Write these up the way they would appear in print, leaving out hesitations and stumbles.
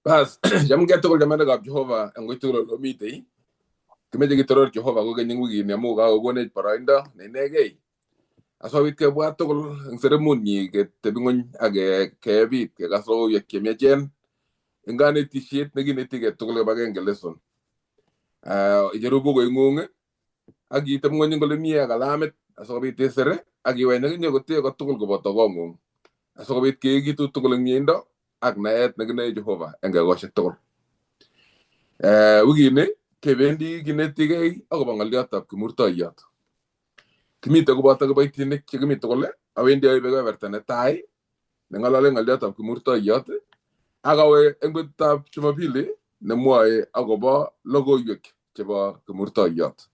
Bas, jam get to jamana gab Jehovah and go to the meeting. Kimedi gitor Jehovah go ganing wigi ni amu ga go ne parainda ne nege. Aso wit ke bua to ang ceremony get tebingon age kebit ke gaso ye kemejen. Ingane t-shirt negi ne tiget to le bagen geleson. Ijerubo go ngunge agi tebingon ngol ni aga lamet aso bit tesere agi we negi go te go to go boto go ngung. Aso bit ke gitu to go ngindo ak naet negi Jehovah enga go shetol. Wigine kebendi ginetige ako bangaliat kumurto yat kimito ko bata ko baitine kimito ko le awendi ay bega vertane tai ngalale ngaliat kumurto yat agawe engbeta chumabile ne moy agoba logo yek cheba kumurto yat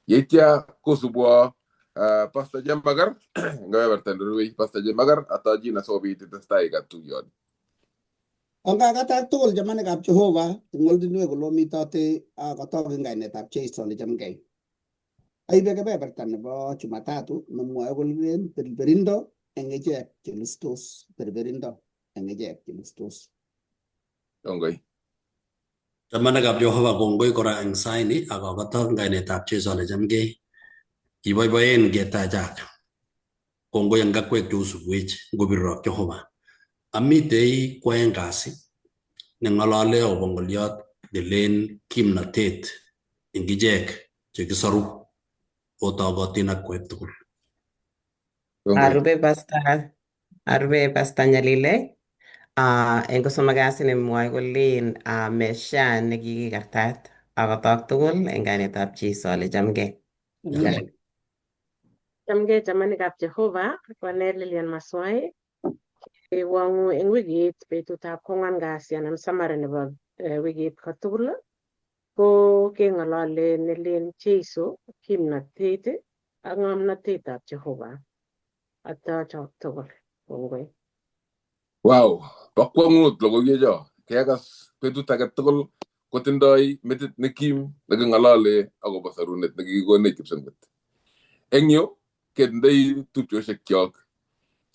yetia ko subwa pasta jambagar ngawe vertane ruwi pasta jambagar ataji na sobi testai gatu yot Angka kata tol zaman kap Jehovah tungol dinu ko mi tate kata ngai ne tap chase on jam gay. Ai bega be bertan ba cuma tatu nemu ay golden perberindo engejek Kristus perberindo engejek Kristus. ongoy Zaman gab Jehovah gonggoy kora anxiety aga kata ngai ne tap chase on jam gay. Iboy boyen geta jak. Gonggoy ang gakwek jusu which gobiro Jehovah. Amitei kwen kasi ngalale o bongoliat de len kim na tet ingijek jegisaru o tagotina kwetul arbe basta nyalile engo somagasi ni mwai kulin mesha negi kartat agatak tugul enganetab Jesu ale jamge jamani kap Jehovah kwane Lilian Maswai wangu eng wigit betutab kongan kasi anam samare nebo wigit katugul ko kengalale nelen Jesu kimnatet ak ng'omnotetab Jehovah atachok tugul kongoi. Wow, bakwangut logo yejo kagas petut age tugul kotindoi metit nekim nagangalale ago basarunet nagigone kipsangut engyo kendei tupchoshek kyok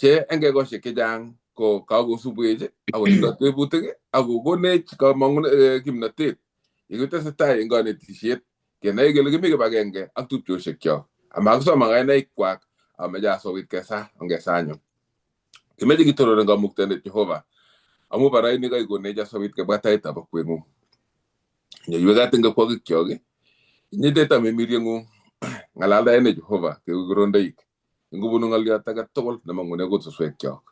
che enge goshek kejang ko kago subueje ago tindo tebutige ago gonech kamangun kimnatet igitesetai ingane tishet kenai gele gimi bagenge ak tupchoshek kyok amagso mangai kwak amaja sowit kesa ongesanyo kimeje gitoro nga muktene Jehovah amu barai ni kai gone ja sowit ke batai ta bakwengu nya yuga tinga ko kyoge ni deta me miriengu ngalala ene Jehovah ke gronda ik ngubunu ngalia taga togol na mangune go soswe kyok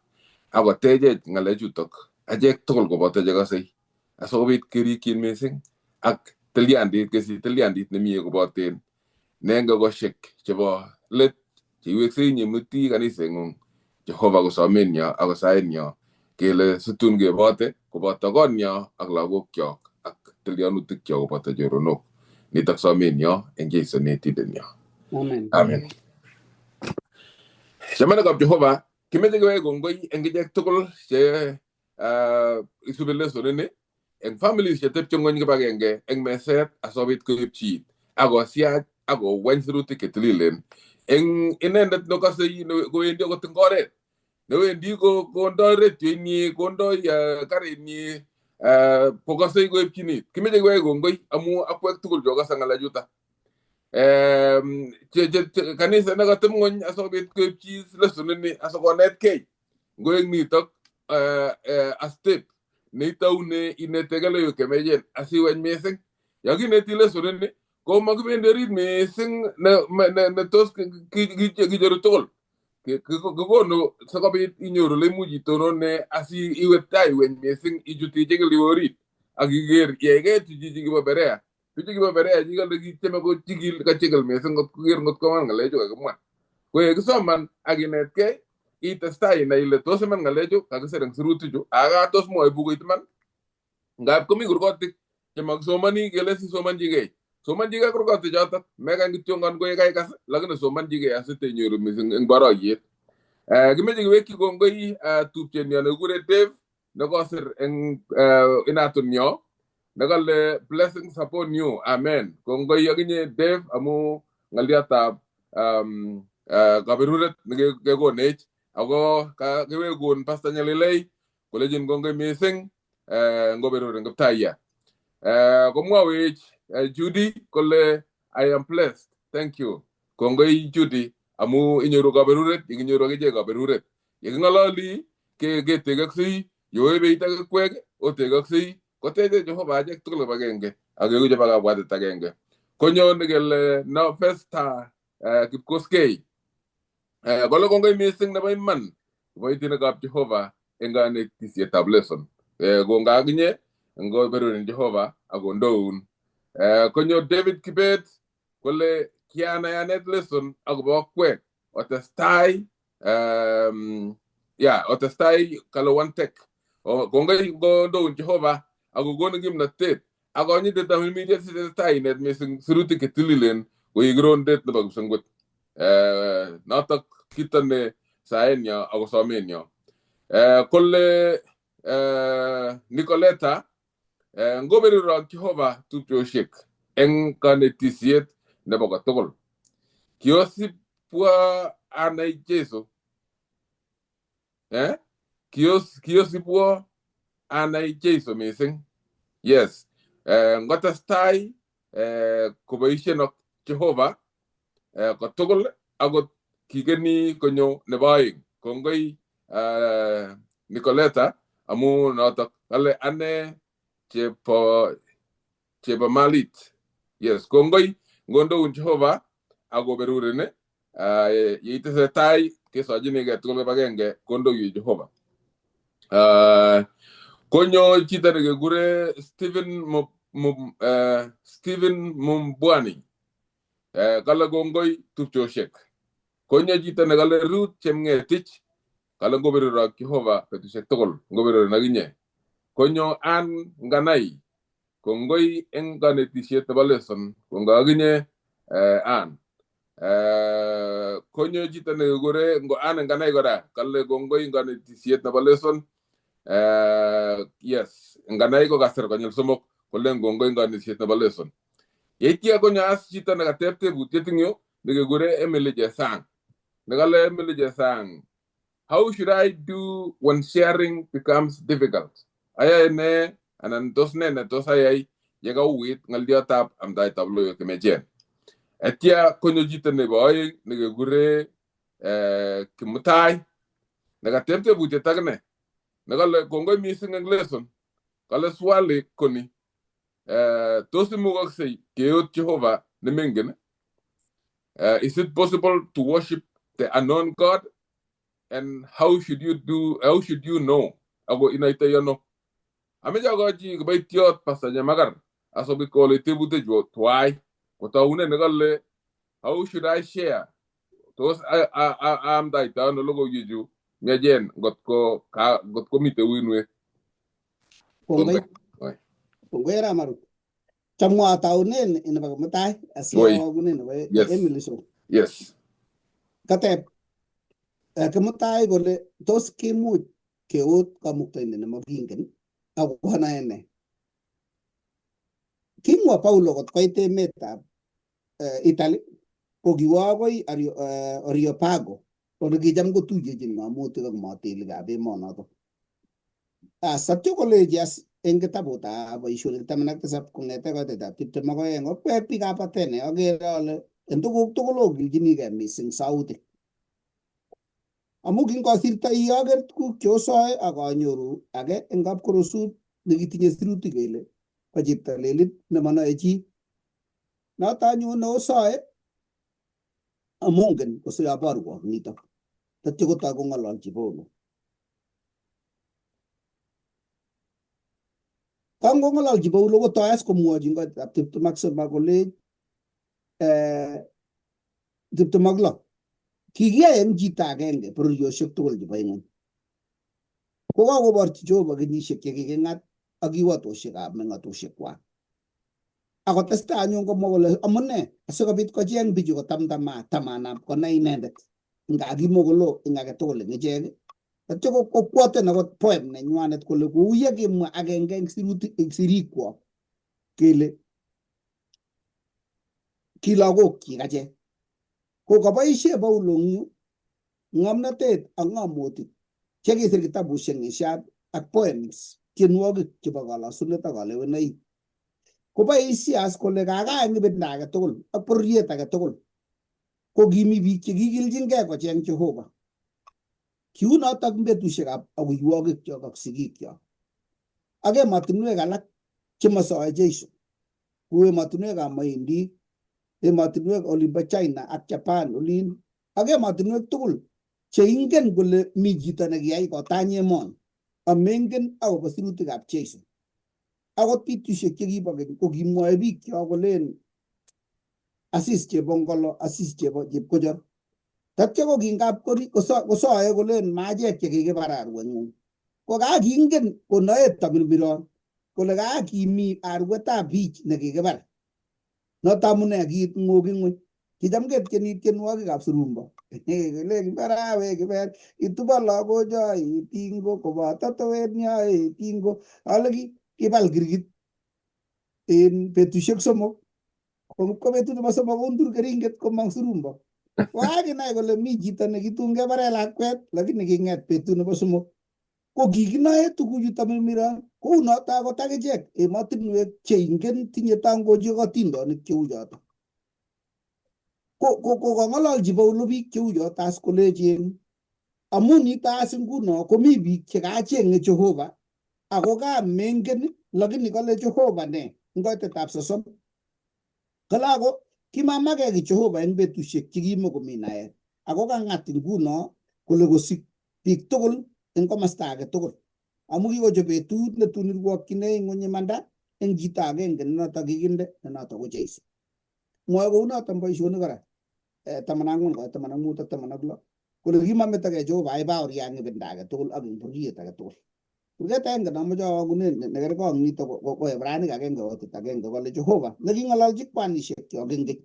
ago teje ngale jutok ajek togol go bota jaga sei asowit kiri kin mesing ak teliandi ke si teliandi ne mi go boten nenga go shek chebo let ci wexi ni muti kanisengung Jehovah go samenya ago saenya kele sutun ge bote ko bota gonya ak lago kyok ak telianu tikyo bota jerono ni tak samenya enje soneti denya amen Jamana gab Jehovah kimete go gongoy engejek tukul che isubele sonene eng family che tep chongon ge bagenge eng meset asobit ko chi ago sia ago wen through ticket lilen eng inendet no kase go endi go tngore no endi go ndore tini go ndo ya kare ni pogase go epchini kimete go gongoy amu akwek tukul joga sangala juta kanisa na gatem ngon asobit ko chi lesonene asogonet ke ngoeng nitok a step ne taune inetegale yo kemejen asiwen meseng yagi netile sonene ko magbenderit meseng na tos ki jero tol ko no sakabit inyoru le muji tono ne asi iwetai wen meseng ijuti jegeli wori agiger yege tiji gi baberea tiji gi baberea jigal gi teme ko tigil ka cegel meseng ngot ko ger ngot ko man ngale jo ga mo ko e soman aginet ke itestai na ile tos man ngalejo kaga sereng surutujo aga tos mo bugo itman ngap komi gurgotik ke mag somani gele si soman jige gurgotti jata mega ngi tiongan go yegay kas lagna soman jige asete nyoru mi ng baro yet gimme jige weki go ngoy tupchen yana gure dev nago ser en inatun nyo nagal blessings upon you amen go ngoy yagne dev amu ngaliata gaberuret nge go nech ago ka gewe gon pasta nyalelay ko lejin gonga mising ngoberure ngaptaya komwawech Judy kole I am blessed. Thank you. Kongoi Judy amu inyoru kaberuret inyoru akiche kaberuret yekingalali ke tegaksi yoebe itakwek o tegaksi koteje Jehova ajek tugul bagenge agegu baga bwadet agenge konyo ngel no festa kipkoskei kole kongoi missing nebo iman boitinekab Jehova engane tisietab lesson gonga aginye ngo beruren Jehova agondoun konyo David Kibet kole kiana yanet lesson agobo kwek otestai otestai kala one tek kongoi gondoun Jehova agogon ngimnatet agonyite tamil media sitestai net missing sirutik ketililen koigrondet nebo kipsengwet notok kitane saenya agosomenya kole Nicoleta ngoberurok Jehova tupchoshek eng kanetisiet nebo kotugul kiosipwa anai Jesu kiosipwa anai Jesu missing yes ngotestai koboishenok Jehova kotugul agot kigeni konyo nebo aeng kongoi Nicoleta amu notok kale ane chebo malit yes kongoi ngondo Jehova agoberurene yeitesetai kesojinige tugul bagenge kondo Jehova konyo chito nekekure Stephen Mumbwani kale kongoi tupchoshek konyo chito nekale Ruth Chemngetich kale ngoberurok Jehova betushek tugul ngoberur naginye konyo an nganai kongoi eng kanetisiet nebo lesson konga aginye an konyo chito nekekure ngo an nganai kora kale kongoi eng kanetisiet nebo lesson yes nganai ko kasir konyil somok kole kongoi eng kanetisiet nebo lesson yeitya konyo as chito nekateb tebutiet eng yu nekekure Emily Jesang nekale Emily Jesang how should I do when sharing becomes difficult ayae ne anan tos ne tos ayai yekauit ng'aliotab amdaetab logoiwek kemechen etya konyo chito nebo aeng nekekure Kimutai nekateb tebutiet akine nekale kongoi missing eng lesson kale swali koni tos imukoksei keot Jehova nemengen is it possible to worship the unknown God and how should you know ago inaitoi ano ameche akochi kiboitiot Pastor Nyamagar asobit kole tebute jo twai kotaune nekale how should I share tos amdaita ano logoiwechu miachen ngotko mite uinwek kongoi Ramaru chamwa taunen nebo Kimutai asiawagunen nebo Emily so yes kateb Kimutai kole tos kimuch keot kamuktaindet nemakingen akona ene kimwa Paulo kot koit emetab Italy ko kiwo akoi Areopago ole kicham kotuyechin ng'amutik ak matilikab emonoto satyo kolechi as eng kitabutab Boisionik 17 kong'ete koitetab 22 okwek biikab Athene akere ale en tuguk tugul okilchinigei missing sautik amu kingosirtoi aker tuguk cheosoe akanyoru age eng kapkorosut nekitinye sirutik kele ko cheptolelit nemanoe chi noto anyun neosoe amongen kosioborwok nitok tatyo kotoi kong'ololchi Paulo kangong'ololchi Paulo kotoi as komwochi koitetab 23 kolech 26 kikiyai eng chito agenge bororiosiek tugul chebo ing'ony ko kakoborchi Jehova kenyisiek chekiking'at ak kiwatoshekab meng'atosiekwak akotestai anyun komwa kole amune asikobit kocheng bichu kotamtamanab konai inendet nga kimokolo eng age tugul eng ichek atyo kokwoten akot poem nenywanet kole kou ye kimwa agenge eng sirikwok kele ki lagokyik achek ko kaboisie Paulo ng'omnotet ak ng'amotik chekisir kitabusiek ng'isiat ak poems tienwogik chebo kalasunet ak kalewenoik koboisie as kole kakaa eng ibinda age tugul ak bororiet age tugul ko kimi biik chekikiljingei kocheng Jehova. Kiu notok betusiekab aguiwogikchok ak sigikyok ak emotinwek alak chemasoe Jeiso kou emotinwekab Moindik, emotinwek olimbo China ak Japan olin ak emotinwek tugul cheingen kole mi chito nekiyai kotany emoni amengen akobo sirutikab Jeiso. Akot betusiek chekibo keny ko kimwoe biikchok kolen Asis Chebongolo, Asis Chepkochor. Tatya ko kingap kosoe kolen machek chekikibar arweng'ung. Ko kakingen konoe tamirmiron kole kakimi arwetab biich nekikibar. Noto amune kiit ng'oki ng'ony. Kicham ketieni tienwogikab surumbo. Kele kibarawe kiber itubo lagocho itingo koboto towet nyo itingo ale kibal kirgit en betusiek somok. Ko betut nebo somok koundur keringet komong surumbo. Wakinai kole mi chito nekitun kebare lakwet lakini king'et betut nebo somok. Ko kikinoe tuguchu tamirmiron kou noto akot akichek emotinwek cheingen tinye tangochik atindonik cheu choto. Ko kong'ololchi Paulo biik cheu choto as kolechin amun nito as nguno komi biik chekacheng'e Jehova ako kamengen lakini kale Jehova ne eng koitetab sosom. Kale ako kimamake ki Jehova eng betusiek chekimokomi naet ako kang'at nguno kole kosik biik tugul eng komasta age tugul amu kikochob betut netun irwokchinei ng'ony imanda eng chito agenge nenoto kikinde nenoto ko Jeiso. Mwoe kou noto boisionik kora 14:15-16 kole kimametogei Jehova ai baoria eng ibinda age tugul ak eng bororiet age tugul. Kurget agenge namache awagunen nekergei ak nito ko Ebrainik 1:1 kole Jehova neking'ololchi kwanisiek kyok eng keny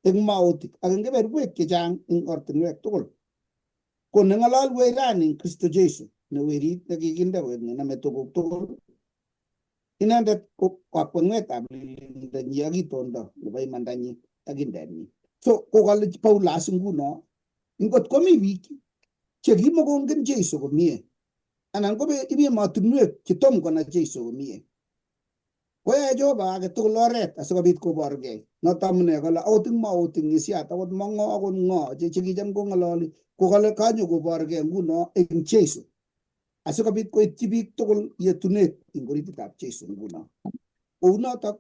eng maotik ak eng keberberwek chechang eng ortinwek tugul ko neng'ololwech rani eng Kristo Jeiso ne werit nekikinde koek nenome tuguk tugul. Inendet ko kakweng'etab lilindenyi ak itondo nebo imandanyi ak indenyi. So kokale Paulo as nguno ngot komi biik chekimakongen Jeiso komie anan ko ibi emotinwek chetom konai Jeiso komie koyae Jehova age tugul oret asikobit koborgei. Noto amune kole akot ing maotik ng'isiat akot mong'o akot ng'o chekicham kong'ololi kokale kanyo koborgei nguno eng Jeiso asikobit koityi biik tugul yetunet eng orititab Jeiso nguno. Kou notok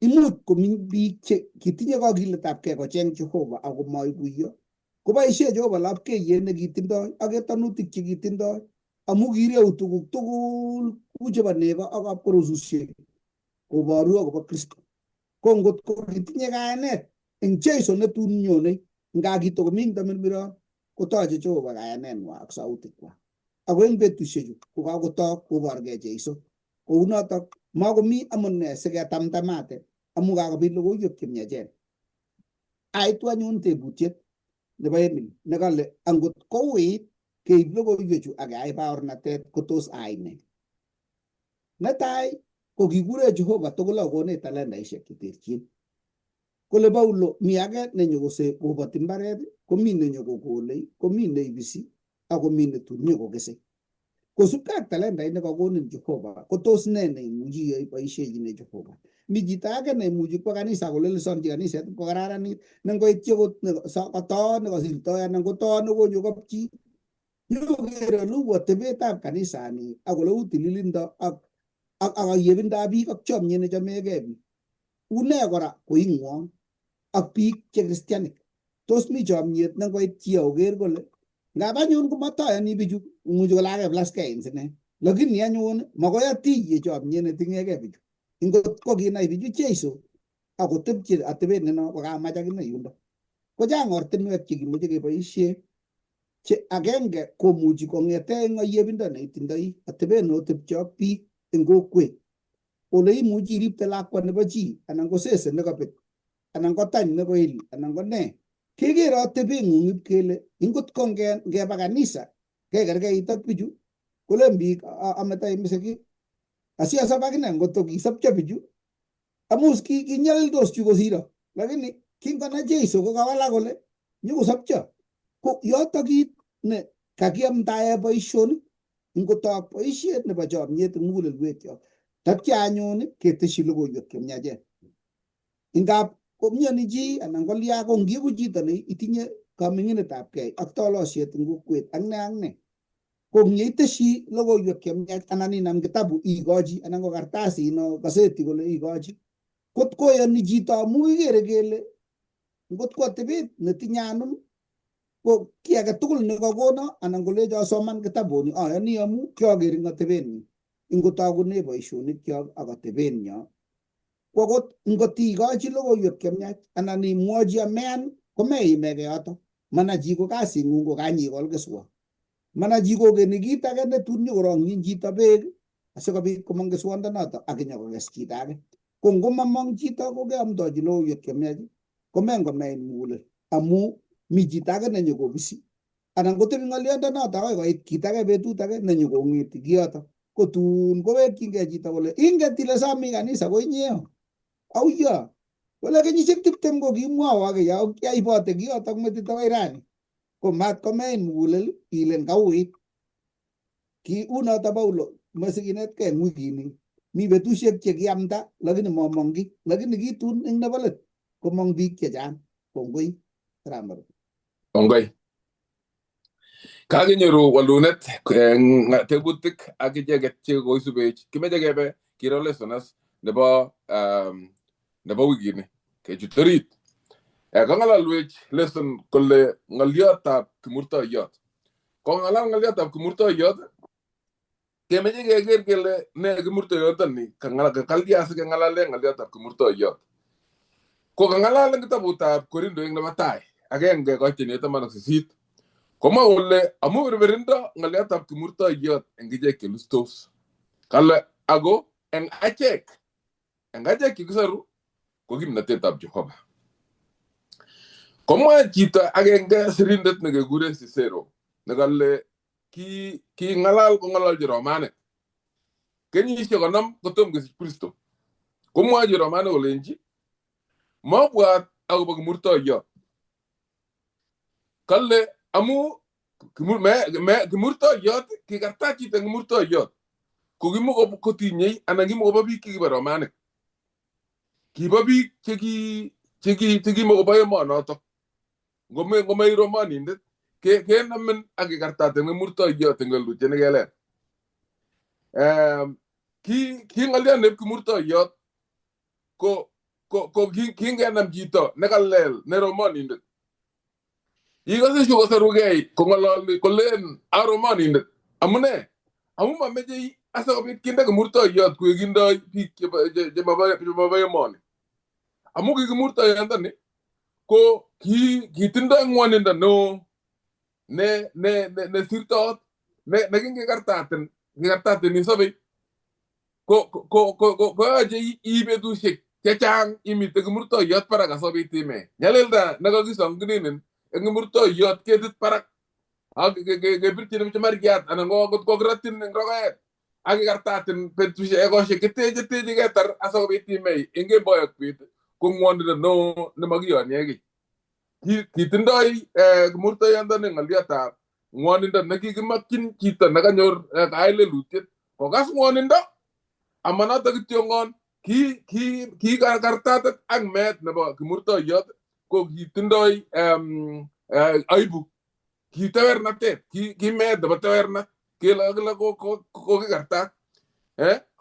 imuch komi biik che kitinye kakiletabgei kocheng Jehova ako maikuiyo koboisie Jehova lapkeiyet nekitindoi ak etanutik chekitindoi amu kireu tuguk tugul kou chebo nego ak kapkorosusiek koboru akobo Kristo. Ko ngot ko kitinye kayanet eng Jeiso netun nyone nga kitokomi eng tamirmiron kotoche Jehova kayaneng'wa ak sautikwa. Ako eng betusiechu kokakotok koborgei Jeiso. Kou notok makomi amune siketamtamate amu kakobit logoiwek chemiachen. Aitu anyun tebutiet nebo Emily nekale angot kouit keib logoiwechu ak keai baornatet ko tos ai ne? Netai ko kikure Jehova tugul akonech talendaisiek cheterchin. Kole Paulo mi age nenyokose koboti mbaret, komi nenyokokolei, komi neibisi ak komi netun nyokokese. Kosubkei ak talendait nekakonin Jehova ko tos ne neimuchi iyai boisietnyi Jehova? Mi chito age neimuchi kwo kanisa kolelesonchi kaniset kokararanit nengoityi akot kotoo nekosirtoi anan ko too nekonyokopchi nyokokere lou atebetab kanisani ak oleu tililindo ak aiyebindab biik ak chomyet nechomegei biik. Une kora koing'wong ak biik che kristianik. Tos mi chomyet nengoityi akoker kole ngap anyun komatoyoni bichu imuchi kole akeplaskei eng sine lakini anyun makoi atiyie chomyet netinyegei bichu. Ingot ko kinai bichu Jeiso akotepchi atebet neno kokamach akine yundo. Kochang ortinwek chekimeche keboisie che agenge komuchi kong'ete eng ayebindo neitindoi atebet neotepche ak biik eng kokwet. Ole imuchi iripte lakwa nebo chi anan ko sese nekabet anan ko tany nekoil anan ko ne. Kekere atebeng'ung ip kele ingot ko ngeba kanisa kekerkeit ak bichu kolen biik ametoi misiki asiasop akine ngot ko kisopcho bichu amu kinyalildos chu kosiro lakini kingonai Jeiso kokawalak kole nyokosopcho. Ko yotok kiit ne kakiamdae boisionik Ingotok boisiet nebo chomyet eng mugulelwekyok. Tatya anyun keteshi logoiwek chemiachen. Ingab komioni chi anan kolya ko ngiiku chito ne itinye kaming'inetabgei ak tolosiet eng kokwet ak ne ko ngeiteshi logoiwek chemiach anan inam kitabu ikochi anan ko kartasit no gazeti kole ikochi kot koyoni chito amu ikere kele ngot ko atebet netinye anum ko ki age tugul nekakono anan kolecho soman kitabuni ayoni amu kyaker eng atebenyi ingotokune boisionikyok ak atebenyo. Ko akot ngot ikochi logoiwek chemiach anan imwochi amean komeimege yoto. Mana chi ko kasing'ung ko kanyikol keswot. Mana chi kokeni kit age netun nyokorong'yin chito beek asikobit komong keswondenoto ak inyokokes chito age. Ko ngomamong chito ko keamdochi logoiwek chemiach komengomein mugulel amu mi chito age nenyokobisi anan kotebi ng'oliondonoto akoi koit kit age betut age nenyokong'eti kiyoto kotun kowekyingei chito kole inget ile somi kanisa ko inyeo auyo kole kenyisiek 20 ko kimwowo yaibote kiyoto metit akoi rani ko mat komein mugulel ilen kauit ki unoto Paulo masikinetkei eng wikini mi betusiek che kiamda lakini momong ki lakini kitun eng nebo let komong biik chechang. Kongoi Ramaro. Kongoi. Kakinyoru walunet eng tebutik ak icheket che koisubech. Kimeche kebe kiro lesonas nebo wikini kechut orit. Kang'alalwech lesson kole ng'oliotab kimurtoiyot. Kong'alal ng'oliotab kimurtoiyot kemeche keker kele ne kimurtoiyotoni kalya sikeng'alale ng'oliotab kimurtoiyot. Ko kang'alal eng kitabutab Korindoik nebo tai 1:18 komwa kole amu berberindo ng'oliotab kimurtoiyot eng ichek chelustos. Kale ako eng achek chekisoru ko kimnatetab Jehova. Komwa chito agenge sirindet nekekure Cicero nekale ki ng'alal kong'alalchi Romanik kenyisiek 50 kotom kesich Kristo. Komwachi Romanik kolenji mabwat akobo kimurtoiyot. Kale amu kimurtoiyot kikarta chito kimurtoiyot ko kimukotinyei anan kimukobo biik chekibo Romanik. Kibo biik chekimukobo emonotok. Ngomei Romanindet kenamin ak ikartate kimurtoiyot eng lelutiet nekeler. Ki ng'oliot neb kimurtoiyot ko kingenam chito nekalel ne Romanindet. Ikose shukosorugei kong'ololi kolen a Romanindet. Amune? Amu mamechei asikobit kinde kimurtoiyot kuye kindoi biik chemabo emoni. Amu ki kimurtoiyondoni ko kitindoi ng'wonindo neo ne sirtot nekingekartaten isobei ko yoche ii betusiek chechang imite kimurtoiyot barak asobit ime. Nyalilda nekakisonginin eng kimurtoiyot ketit barak ak kebirchin pchumariat anan ko kiratin eng rokoet ak ikartatin betusiek ekosiek cheteche ketar asikobit ime eng kemboi ak bet ko ng'wonindo neo nemakiyonye kiy. Kitindoi kimurtoiyondoni ng'oliotab ng'wonindo nekikimakyin chito nekanyor kailelutiet kokas ng'wonindo amanoto kityongon kikartatet ak meet nebo kimurtoiyot ko kitindoi aibu kitewernatet ki meet nebo tewernat kele ko kikartat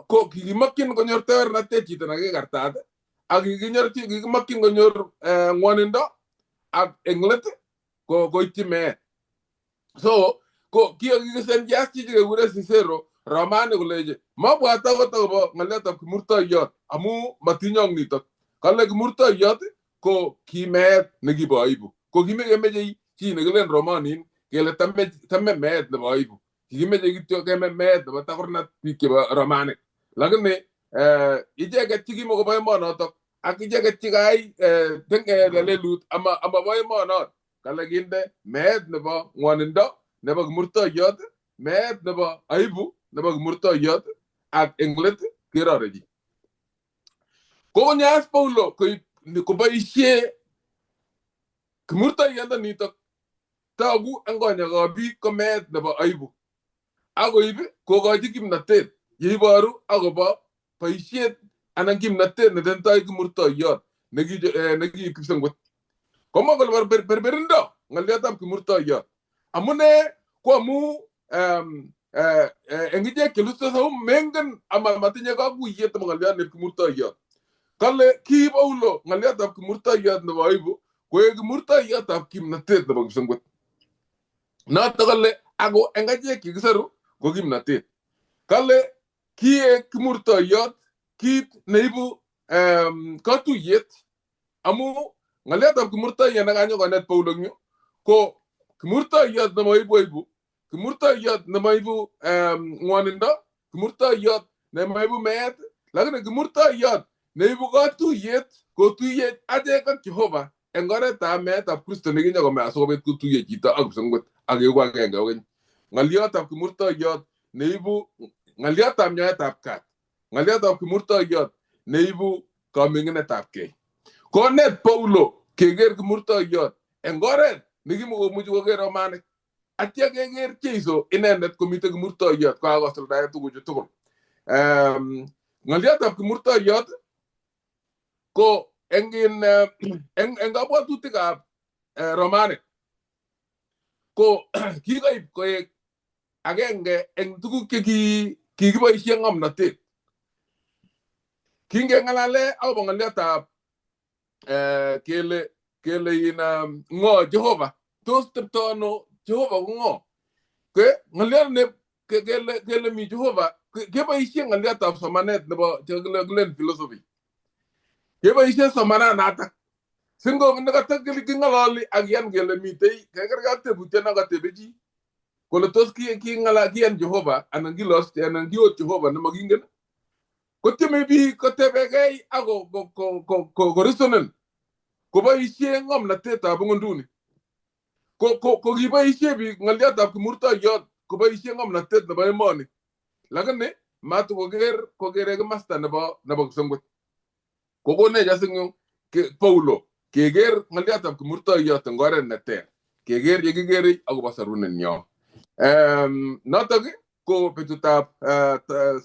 ko kikimakyin konyor tewernatet chito nekikartat ak kikimakyin konyor ng'wonindo ak eng let koityi meet. So ko kikisen chichi kekure Cicero Romani kolechi mabwat akot akobo ng'oliotab kimurtoiyot amu matinyong nitok. Kale kimurtoiyot ko kimeet nekibo aibu. Ko kimekemeche chi nekilen Romanin kele tame meet nebo aibu. Kikimeche kityo keme meet nebo takurnat biik chebo Romanik. Lakini icheket chekimokobo emonotok ak icheket chekayai lelut amabo emonot kale kinde meet nebo ng'wonindo nebo kimurtoiyot, meet nebo aibu nebo kimurtoiyot ak eng let kerorechi. Kokonyas Paulo koboisie kimurtoiyondonitok togu eng konyekab biik ko meet nebo aibu akoib kokochi kimnatet yeiboru akobo boisiet anan kimnatet netindoi kimurtoiyot nekiib kipsengwet. Komwa kole berberindo ng'oliotab kimurtoiyot. Amune ko amu eng ichek chelustos mengen ama matinye kakuyet nebo ng'oliot nebo kimurtoiyot. Kale kiib Paulo ng'oliotab kimurtoiyot nebo ibu koek kimurtoiyotab kimnatet nebo kipsengwet. Noto kale ako eng achek chekisaru ko kimnatet. Kale kiek kimurtoiyot kit neibu katuyet amu ng'oliotab kimurtoiyot nekanyokonet Paulo eng yu ko kimurtoiyot nemoibu kimurtoiyot nemoibu ng'wonindo, kimurtoiyot nemoibu meet, lakini kimurtoiyot neibu katuyet, kotuye achek ak Jehova eng oretab meetab Kristo nekinyokome asikobit kotuye chito ak kipsengwet ak keeku agenge kokeny. Ng'oliotab kimurtoiyot neibu ng'oliotab nyoetab kat, ng'oliotab kimurtoiyot neibu kaming'inetabgei. Konet Paulo keker kimurtoiyot eng oret nekimukomuchi koker romanik, atya keker Jeiso inendet komite kimurtoiyot kokakosuldae tuguchu tugul. Ng'oliotab kimurtoiyot ko eng kabwatutikab romanik ko kikoib koek agenge eng tuguk kikiboisie ng'omnotet. Kingeng'alale akobo ng'oliotab kele ng'o Jehova, tos tepto ano Jehova ko ng'o? Ng'oliot ne kele mi Jehova keboisie ng'oliotab somanet nebo chekilen philosophy. Keboisie somananatak. Singo nekatakili king'ololi ak yan kele mitei kekerge ak tebutiet nekatebe chi. Kole tos kiyan Jehova anan kilos anan kiot Jehova nemakingen. Kotieme biik kotebegei ak koresonen koboisie ng'omnotetab ng'onduni. Kokiboisie biik ng'oliotab kimurtoiyot koboisie ng'omnotet nebo emoni. Lakini matukokere kimasta nebo kipsengwet. Kokonech asing'u Paulo keker ng'oliotab kimurtoiyot eng oret neter. Keker yekikere akobo sarunenyo. Notok ko betutab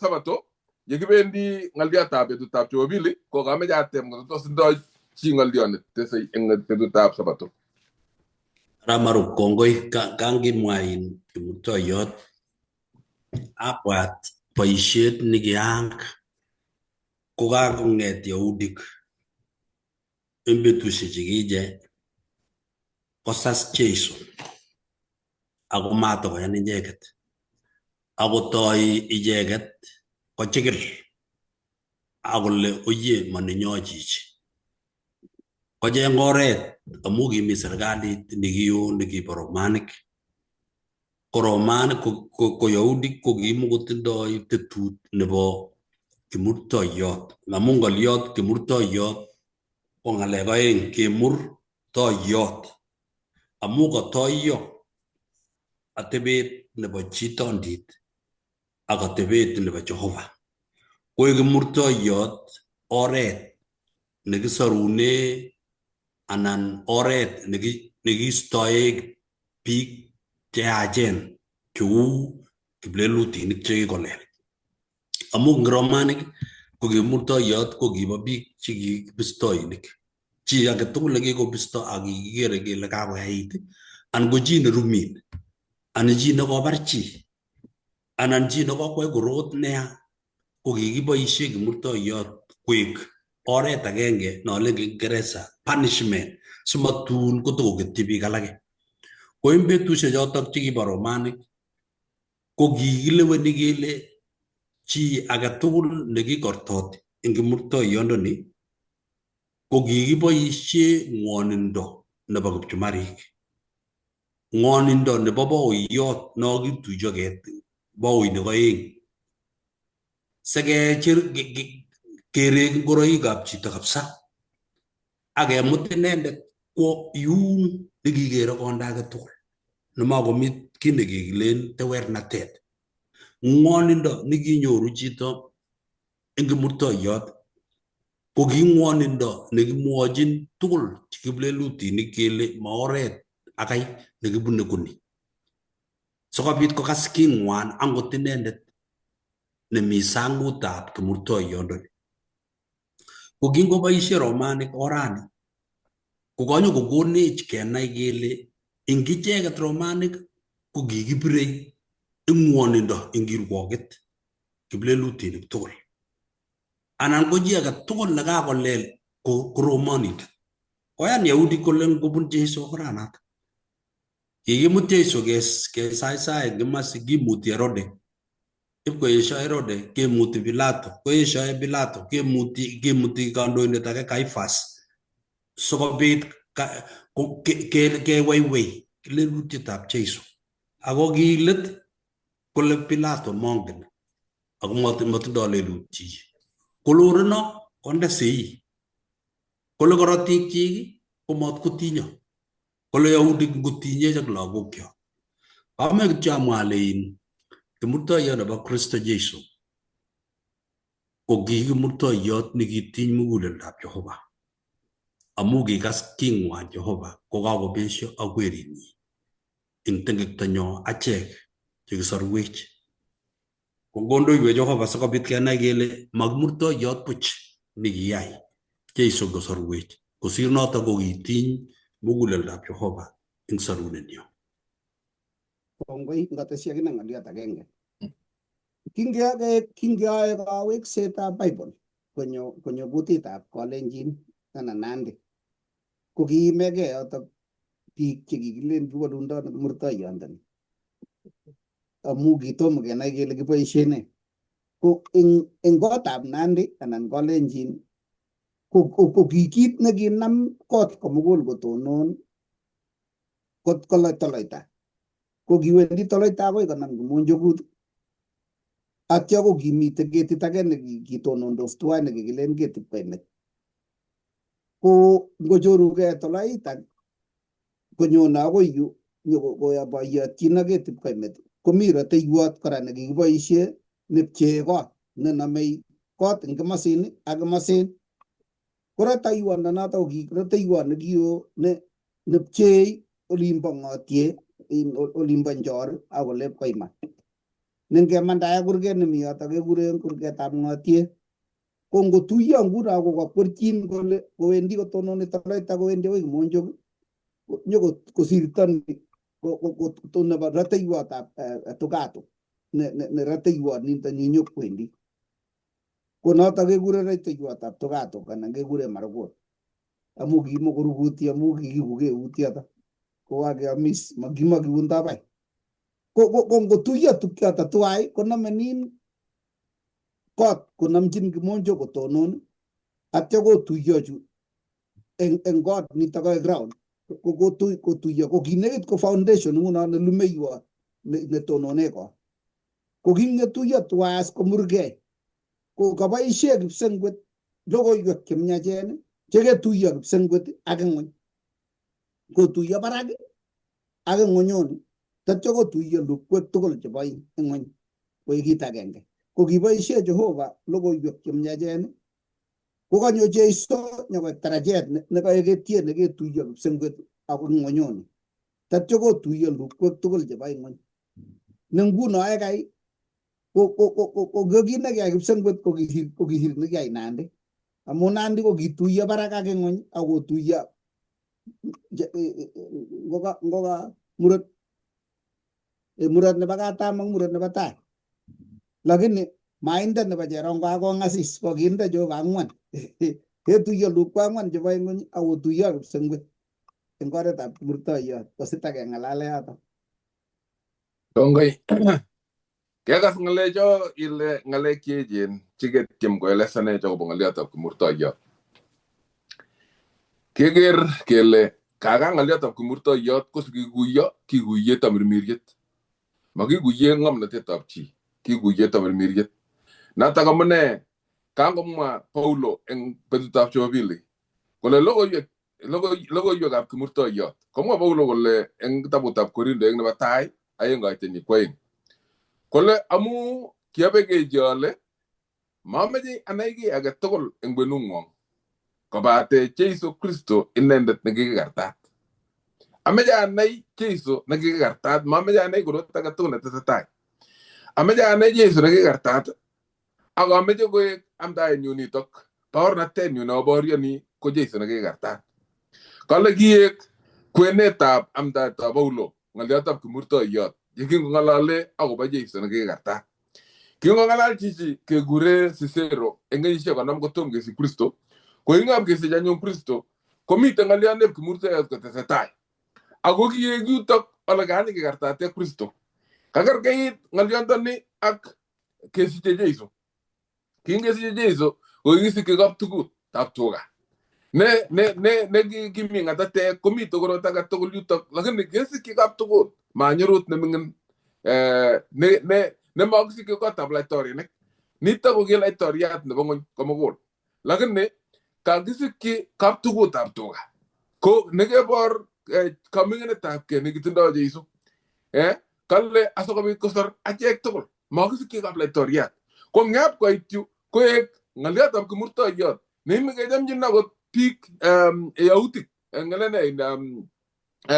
Sabato yekibendi ng'oliotab betutab Jumapili ko kameche atem tos indoi chi ng'olionet tesei eng betutab Sabato. Ramaruk kongoi kangimwain kimurtoiyot abwat boisiet nikiyaak kokakong'et Yahudik eng betusiek chekiche kosas Jeiso ako matokoyan icheket akotoi icheket kochikil akole oye maninyo chichi kocheng oret amu kimi serikalit nekiyo nekibo Romanik. Ko Romanik ko Yahudik ko kimukotindoi tetut nebo kimurtoiyot. Amu ng'oliot kimurtoiyot ko ng'alek oeng, kemur toiyot. Amu katoiyo atebet nebo chitondit ak atebet nebo Jehova. Koek kimurtoiyot oret nekisarune anan oret nekiistoe biik cheyachen cheu kiplelutinik chekikolel. Amu eng Romanik ko kimurtoiyot ko kibo biik chekibistoinik. Chi age tugul nekikobisto ak kikere kele kakoyait anan ko chi nerumin anan chi nekobar chi anan chi nekokwai korot neya ko kikiboisie kimurtoiyot koek oret agenge nole Kiingereza punishment simatun kotokoketyi biik alake. Ko eng betusiek chotok chekibo Romanik ko kikileweni kele chi age tugul nekikortoti eng kimurtoiyondoni ko kikiboisie ng'wonindo nebo kipchumarik, ng'wonindo nebo baoiyot no kituiyo baoinik oeng sekecher kerek ngoroikab chito kabisa akemut inendet kwo yun nekikere konda age tugul nemakomi kit nekekilen tewernatet. Ng'wonindo nekinyoru chito eng kimurtoiyot ko ki ng'wonindo nekimwochin tugul kiplelutinik kele ma oret akai nekibune kuni. sikobit kokas king'wan angot inendet nemi sangutab kimurtoiyondoni. Ko kingoboisie Romanik orani, kokanyo kokonech kenai kele ing icheket Romanik ko kikibirei ing ng'wonindo ing kirwoget kiplelutinik tugul. Anan ko chi age tugul nekakolel ko Romanit. Koyan Yahudi kole ngobun Jeiso koranat. Kikimut Jeiso kesaisai kimasi kimuti Herode. Ipkoesho Herode kemuti Pilato. Koesho Pilato kemuti kandoindet age Caiaphas. Sikobit keweiwei lelutietab Jeiso. Ako kilet kole Pilato mongen ako matindoi lelutyi. Kolorino konde sei. Kole korotik chik komat kotinyo. Kole Yahudi ngotinye ak lagokyo. Ame kityo amwa alein kimurtoiyot nebo Kristo Jeiso ko kimurtoiyot nekitiny muguleldab Jehova. Amu kikas king'wan Jehova kokakobesyo ak werinyi ing tengektonyo achek chekisorwech. Kongondoiwech Jehova sikobit kenai kele makimurtoiyot buch nekiyai Jeiso kosorwech. Kosir notok ko kitiny muguleldab Jehova ing sorunenyo. Kongoi ngatesyi akine ng'oliot agenge. Kingeyoe kaweksetab Bible konyo kutitab Kalenjin anan Nandi, ko kiimegei yotok biik chekikilen kiwolundoi kimurtoiyondoni amu kitomo kenai kele kiboisie ne. Ko ing kotab Nandi anan Kalenjin ko ki kit nekinam kot komugul kotonon kot toloita. Ko kiwendi toloita akoi konam kimonjokut. Atyo ko kimite ketit age nekitonondos tuwai nekikilen ketit kwenet. Ko ngochorugei toloita konyone akoi yu nyokoboiyotyin ak ketit kwenet. Komi rateiywot kora nekikiboisie nepchee kot nenamei kot eng kimasin ak kimasin. Ko rateiywondanoto ko rateiywot nekio nepchee olimbo ng'otie olimbo Njor ak olep Koima. Nengemandae kurget nemi yotok kekure kurgetab ng'otie. Ko ngotuiyo nguno kokakwerchin kole kowendi kotononi toloita kowendi akoi kimonjok nyokosirto nebo rateiwotab Tugato ne rateiwot nitoni nyokwendi. Ko notok kekure rateiwotab Tugato anan kekure Margot. Amu kimokorukuti amu kikibuke eut yotok. Ko kakeamis makiundoi bai. Ko ngotuiyo tukchoto tuwai koname nin kot konamchin kimonjok kotonon atyo kotuiyo chu eng kot nitok koek ground. Kotuiyo ko kinekit ko foundation nguno nelumeiwot netonone kot. Ko kingetuiyo tuwai as komurgei. Ko kaboisie kipsengwet logoiwek chemyachen cheketuiyo kipsengwet ak ing'ony. Kotuiyo barak ak ing'onyoni tatyo kotuiyo lukwek tugul chebo ing'ony koek kit agenge. Ko kiboisie Jehova logoiwek chemyachen kokanyo Jeiso nyokoek tarajet nekaek etiet neketuiyo kipsengwet ak ing'onyoni. Tatyo kotuiyo lukwek tugul chebo ing'ony. Ne nguno ekai ko kit nekiyai kipsengwet ko kisir nekiyai Nandi. Amu Nandi ko kituiyo barak ak ing'ony ak kotuiyo ngoka murot nebo katam ak murot nebo tai. Lakini mainde nebo Cherongo ak kong'asis ko kinde Jehova ang'wan. Ketuiyo lukwa ang'wan chebo ing'ony ak kotuiyo kipsengwet eng oretab kimurtoiyot kosit akeng'alale yotok. Kongoi. Kekas ng'alecho ile ng'alek cheechen cheketiem koelesanech akobo ng'oliotab kimurtoiyot. Keker kele kaka ng'oliotab kimurtoiyot ko kikuiye tamirmiriet. Makikuiye ng'omnotetab chi, kikuiye tamirmiriet. Notok amune kangomwa Paulo eng betutab Jumapili kole logoiwekab kimurtoiyot. Komwa Paulo kole eng kitabutab Korindo eng nebo tai 2:2 kole amu kiabegei ale mameche anai kiy age tugul eng kwenung'wong kobate Jeiso Kristo inendet nekikikartat. ameja anai Jeiso nakikartat mameja anai korot akatukul netesetai ameja anai Jeiso nakikartat ako ameje koek amdaenyu nitok baornatenyu naborioni ko Jeiso nakikartat kale kiek kwenetab amdaetab Paulo ng'oliotab kimurtoiyot yekingong'olole akobo Jeiso nakikartat kingong'alal chichi kekure Cicero eng kenyisiek 50 kotom kesich Kristo ko ingap kesich anyun Kristo komite ng'olioneb kimurtoiyot kotesetai ako kiek yutok ole kanyikikartate Kristo kakerkeit ng'oliondoni ak kesiche Jeiso kingesiche Jeiso ko kikisikyi kaptukutab tuga ne kimi ng'atatek komite korot age tugul yutok lakini kesikyi kaptukut manyurut neming'in ne makisikyi kotab laitorinik nitok ko ki laitoriat nebo ng'ony komugul lakini kakisikyi kaptukutab tuga ko nekebor kaming'inetab kei nekitindoi Jeiso kale asikobit kosor achek tugul makisikyi kap laitoriat ko ngap koit yu koek ng'oliotab kimurtoiyot neimekechomchin akot biik yautik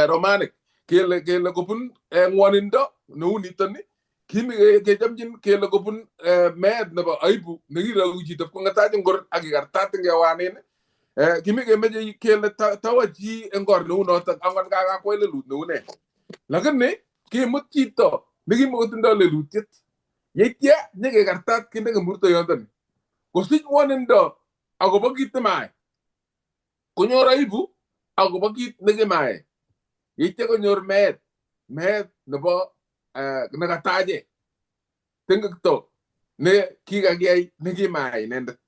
romanik kele kobun ng'wonindo neu nitoni kimekechomchin kele kobun meet nebo aibu nekirogu chito kong'etach ngor akikartat eng kewanin kimekemeche kele tawa chi eng kor neu notok angot kakakwai lelut neu ne lakini kimut chito nekimokotindoi lelutiet yeitya nyekekartat kinde kimurtoiyondoni kosich ng'wonindo akobo kit nemae konyor aibu akobo kit nekimae yeitya konyor meet nebo nekatache tengekto ne kikakiyai nekimae inendet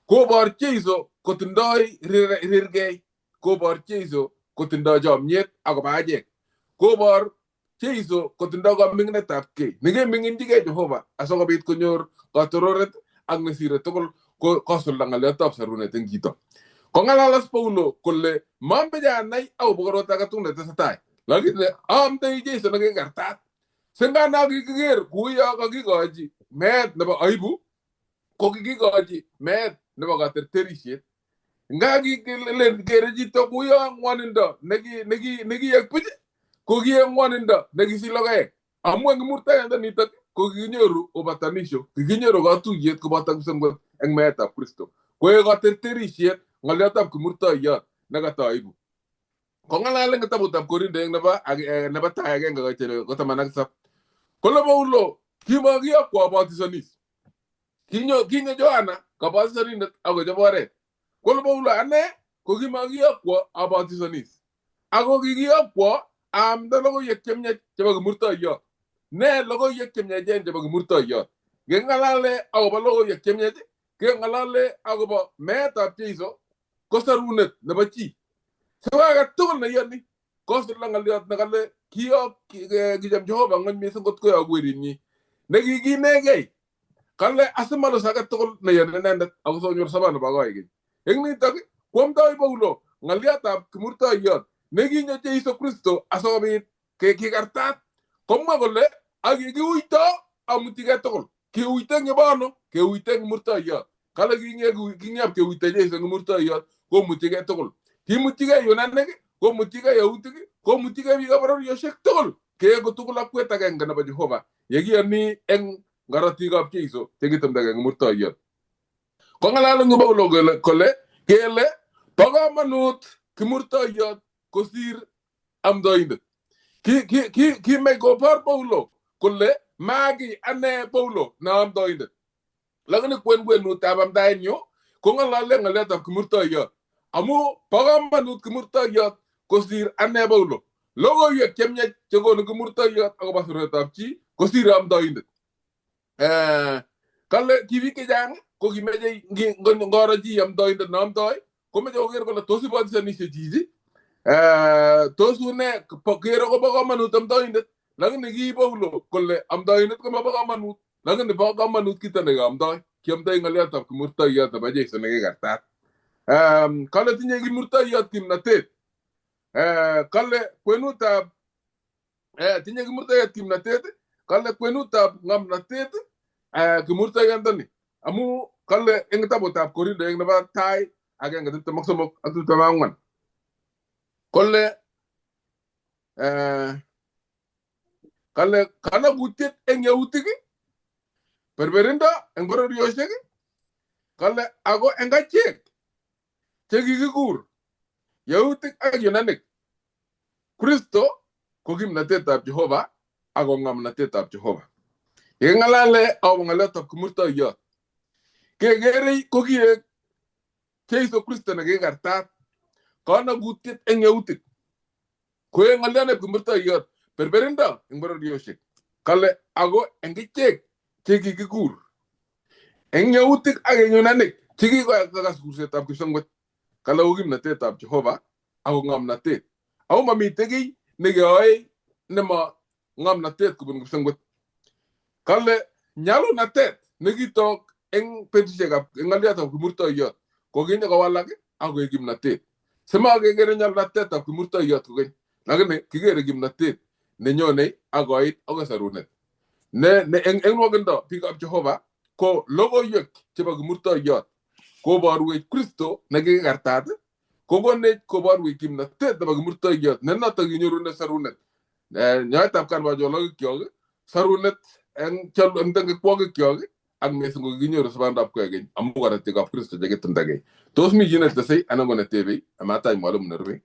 kobor Jeiso kotindoi rirgei kobor Jeiso kotindoi chomyet akobo achek kobor Jeiso kotindoi kaming'inetab kei nekeming'injigei Jehova asikobit konyor katororet ak nesire tugul kosulda ng'oliotab sarunet eng chito kong'alalas Paulo kole mameche anai akobo korot age tugul netesetai lakini amdoi Jeiso nekikartat singana kikiker kuyo kakikochi meet nebo aibu ko kikikochi meet nebo katerterisiet nga kikere chito kuyo ng'wonindo nekiyek buch ko kiek ng'wonindo nekisich logoek amu eng kimurtoiyondonitok ko kikinyoru upatanisho kikinyoru katuyet koboto kipsengwet eng meetab Kristo koek katerterisiet ng'oliotab kimurtoiyot nekatoibu kong'alal eng kitabutab Korindo nebo tai 1:17 kole Paulo kimakiyokwo abatisonis kinyo Johana kabatisonindet akochob oret kole Paulo ane ko kimakiyokwo abatisonis ako kikiyokwo aamda logoiwek chemyach chebo kimurtoiyot ne logoiwek chemyachen chebo kimurtoiyot ngeng'alale akobo logoiwek chemyach keng'alale akobo meetab Jeiso ko sarunet nebo chi siwaga tugul neiyoni kosulda ng'oliot nekale kiyok kicham Jehova ng'ony mising kot koyok werinyi nekikinegei kale asimalus age tugul neyoni inendet ako sonyor sobo nebo koigeny eng nitok koamdoi Paulo ng'oliotab kimurtoiyot nekinyo Jeiso Kristo asikobit kikartat komwa kole akikiuito amutige tugul kiuito eng yebono keuito eng kimurtoiyot kale king'ep keuito Jeiso eng kimurtoiyot komutige tugul kimutige Yunanik komutige yautik komutige biikab bororiosiek tugul keeku tugul akwet agenge nebo Jehova yekiyoni eng ng'orotikab Jeiso chekitumdage eng kimurtoiyot kong'alal eng Paulo kele bo komonut kimurtoiyot kosir amdoindet kimech kobor Paulo kole maki ane Paulo na amdoindet lakini kwenutab amdaenyu kong'alale ng'oliotab kimurtoiyot amu bo komonut kimurtoiyot kosir ane Paulo logoiwek chemyach chekonu kimurtoiyot akobo suretab chi kosir amdoindet kale ki biik chechang ko kimeche ngoro chi amdoindet neamdoi komeche koker kole tos ibatisonishe chichi tos une kero kobo komonut amdoindet lakini ki Paulo kole amdoindet komobo komonut lakini bo komonut kito nekamdoi kiamdoi ng'oliotab kimurtoiyot nebo Jeiso nekikartat kale tinye kimurtoiyot kimnatet kale kwenutab tinye kimurtoiyot kimnatet kale kwenutab ng'omnatet kimurtoiyondoni amu kale eng kitabutab Korindo eng nebo tai 1:23 ak 24 kole kale kana gutiet eng yautik berberindo eng bororioshek kale ago eng achek chekikikur yautik ak yunanik Kristo ko kimnatetab Jehova ako ng'omnotetab Jehova. Ye ng'alale akobo ng'aletab kimurtoiyot kekere ko kiek Jeiso Kristo nekikartat kanagutiet eng yautik koe ng'alioneb kimurtoiyot berberindo eng bororioshek kale ako eng ichek chekikikur eng yautik ak eng yunanik chekikokas kursetab kipsengwet kale ko kimnatetab Jehova ako ng'omnotet ako mamite kiy nekeyoe nemo ng'omnotet kobun kipsengwet kale nyalunatet nekitok eng betusiekab ng'aliotab kimurtoiyot ko kiy nekowalak ako koek kimnatet simakekere nyalunatetab kimurtoiyot kokeny lakini kikere kimnatet nenyone akoit akoi sarunet ne eng nwokindo biikab Jehova ko logoiwek chebo kimurtoiyot koborwech Kristo nekikartat kokonech koborwech kimnatet nebo kimurtoiyot ne notok kinyorune sarunet nyoetab kanwachologikyok sarunet eng tengekwogikyok ak mising ko kinyoru sabandab kwekeny amu korotikab Kristo chekitumdagei. Tos mi chi netesei anan ko netebei amatach mwalimu nerubei?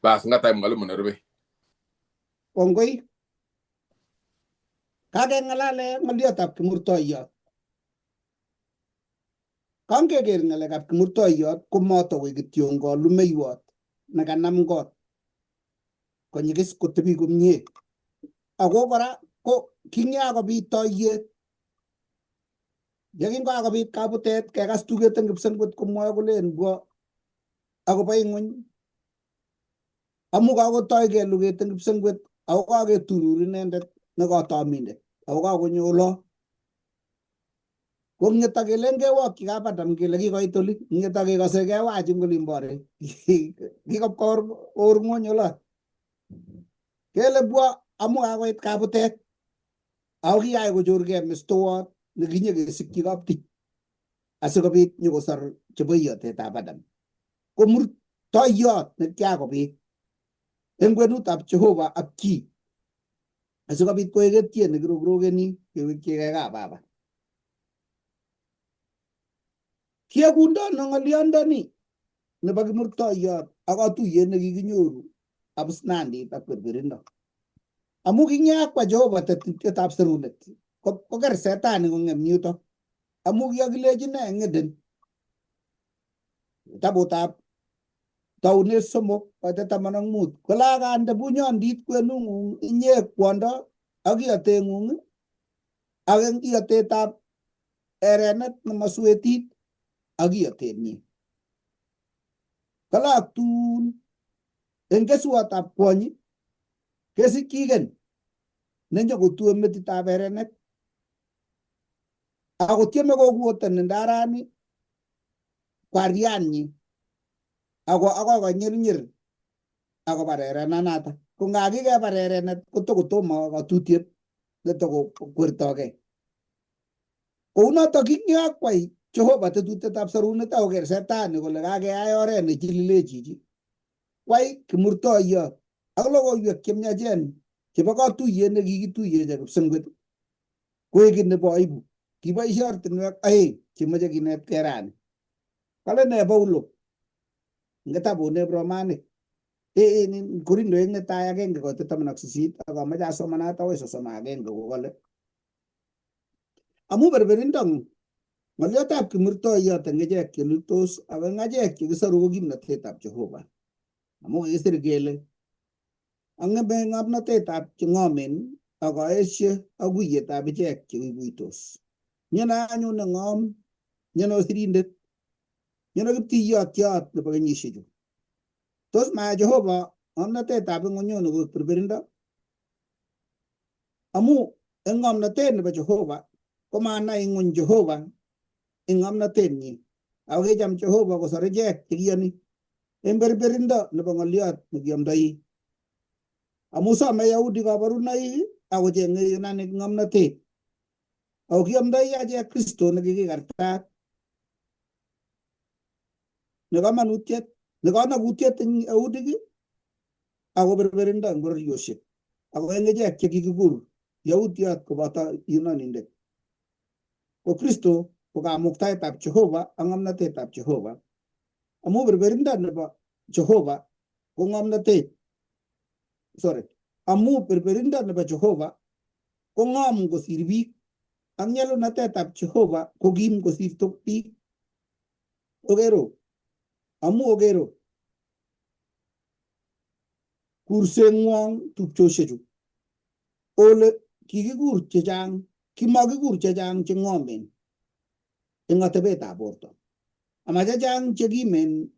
Bas ngatach mwalimu nerubei. Kongoi. Kakeng'alale ng'oliotab kimurtoiyot. Kangeker ng'alekab kimurtoiyot komotokoik kityo lumeiwot nekanam kot konyikis kotebi komie. Ako kora ko kingakobit toiyet. Yekingakobit kabutet kekas tuget eng kipsengwet komwoe kolen bwa akobo ing'ony. Amu kakotoigei luget eng kipsengwet ako kaketurur inendet nekatomindet ako kakonyo olo. Kong'eto kelen kewokyi Kabadam kele kikoit oli, ng'eto kekose kewach eng olin bore. Kikopka orng'ony olo. Kele bwa amu kakoit kabutet ako kiyai kochorgei mestowot nekinyekesikyi kaptich asikobit nyokosor chebo iyotetab Adam. Ko murtoiyot nekiakobit eng kwenutab Jehova ak chi asikobit koek etiet nekirogrogeni kewekchigei kaa baba. Kiekundo ng'oliondoni nebo kimurtoiyot ak katuyet nekikinyoru abusnandit ak berberindo. Amu kinyeakwa Jehova tetutietab serunet koker setani kong'em yutok. Amu kiyokilechi ne eng Eden kitabutab Taunet 3:15 kole akande bunyondit kwenung'ung inye kwondo ak iyoteng'ung ak eng iyotetab erenet nemaswetit ak iyotenyi. Kale ak tun eng keswotab kwonyi kesikyigen nenyokotue metitab erenet ako tieme kokuoten ndarani kwarianyi ako akoi konyirnyir akobar erenanatak. Ko ngakikebar erenet kotokotomo katutiet netokokwertogei. Kounotok kinyakwai Jehova tetutietab sarunet akoker setani kole kakeyai oret nechilile chichi. Kwai kimurtoiyot ak logoiwek chemiachen chebo katuyet nekikituye kipsengwet koek kiy nebo aibu. Kiboisie ortinwek aeng chemoche kinetkei rani. Kale ne Paulo eng kitabuneb Romanik Korindoek netai 1:18 ak amoche asomanat akoi 31 kokale. Amu berberindo ng'oliotab kimurtoiyot eng echek chelultos ak eng achek chekisoru ko kimnatetab Jehova. Amu kikisir kele ang'eme ng'omnotetab cheng'omen ak aeshe akuyetab ichek chekikuitos. Nyone anyun neng'om, nyono sirindet, nyono kiptiyotyot nebo kenyisiechu. Tos maya Jehova ng'omnotetab ing'onyoni koek berberindo? Amu eng ng'omnotet nebo Jehova komanai ing'ony Jehova eng ng'omnotenyi ako kicham Jehova kosor ichek chekiyoni eng berberindo nebo ng'oliot nekiamdoi. Amu some Yahudi kabarunoik ako cheng'e Yunanik ng'omnotet ako kiamdoi achek Kristo nekikikartat nekanakutiet eng Yahudik ako berberindo eng bororioshek ako eng ichek chekikikur yautiot koboto yunonindet ko Kristo ko kamuktaetab Jehova ak ng'omnotetab Jehova amu berberindo nebo Jehova ko ng'omnotet amu berberindo nebo Jehova ko ng'om kosir biik ak nyalunatetab Jehova ko kim kosir biik ogero kurseng'wong tupchosiechu ole kikikur chechang kimakikur chechang che ng'omen eng atebetab borto ama chechang che kimen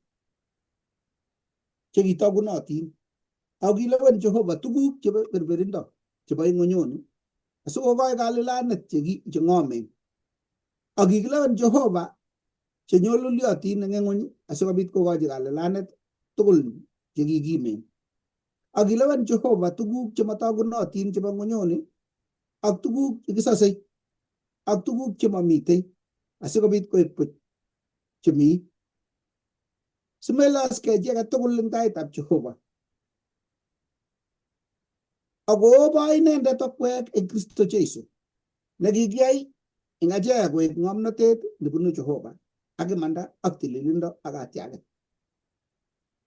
che kitogunotin ako kilewen Jehova tuguk chebo berberindo chebo ing'onyoni asikokoi kalilanet che ng'omen ak kikilewen Jehova che nyolulyotin eng ng'ony asikobit kokochi kalilanet tugul che kikimen ak kilewen Jehova tuguk che matagunotin chebo ng'onyoni ak tuguk che kisosei ak tuguk che mamitei asikobit koek buch chemi simelaskei chi age tugul eng taitab Jehova ako obo inendet okwek eng Kristo Jesu nekikiyai eng achek koek ng'omnotet nebunu Jehova ak imanda ak tililindo ak katyaget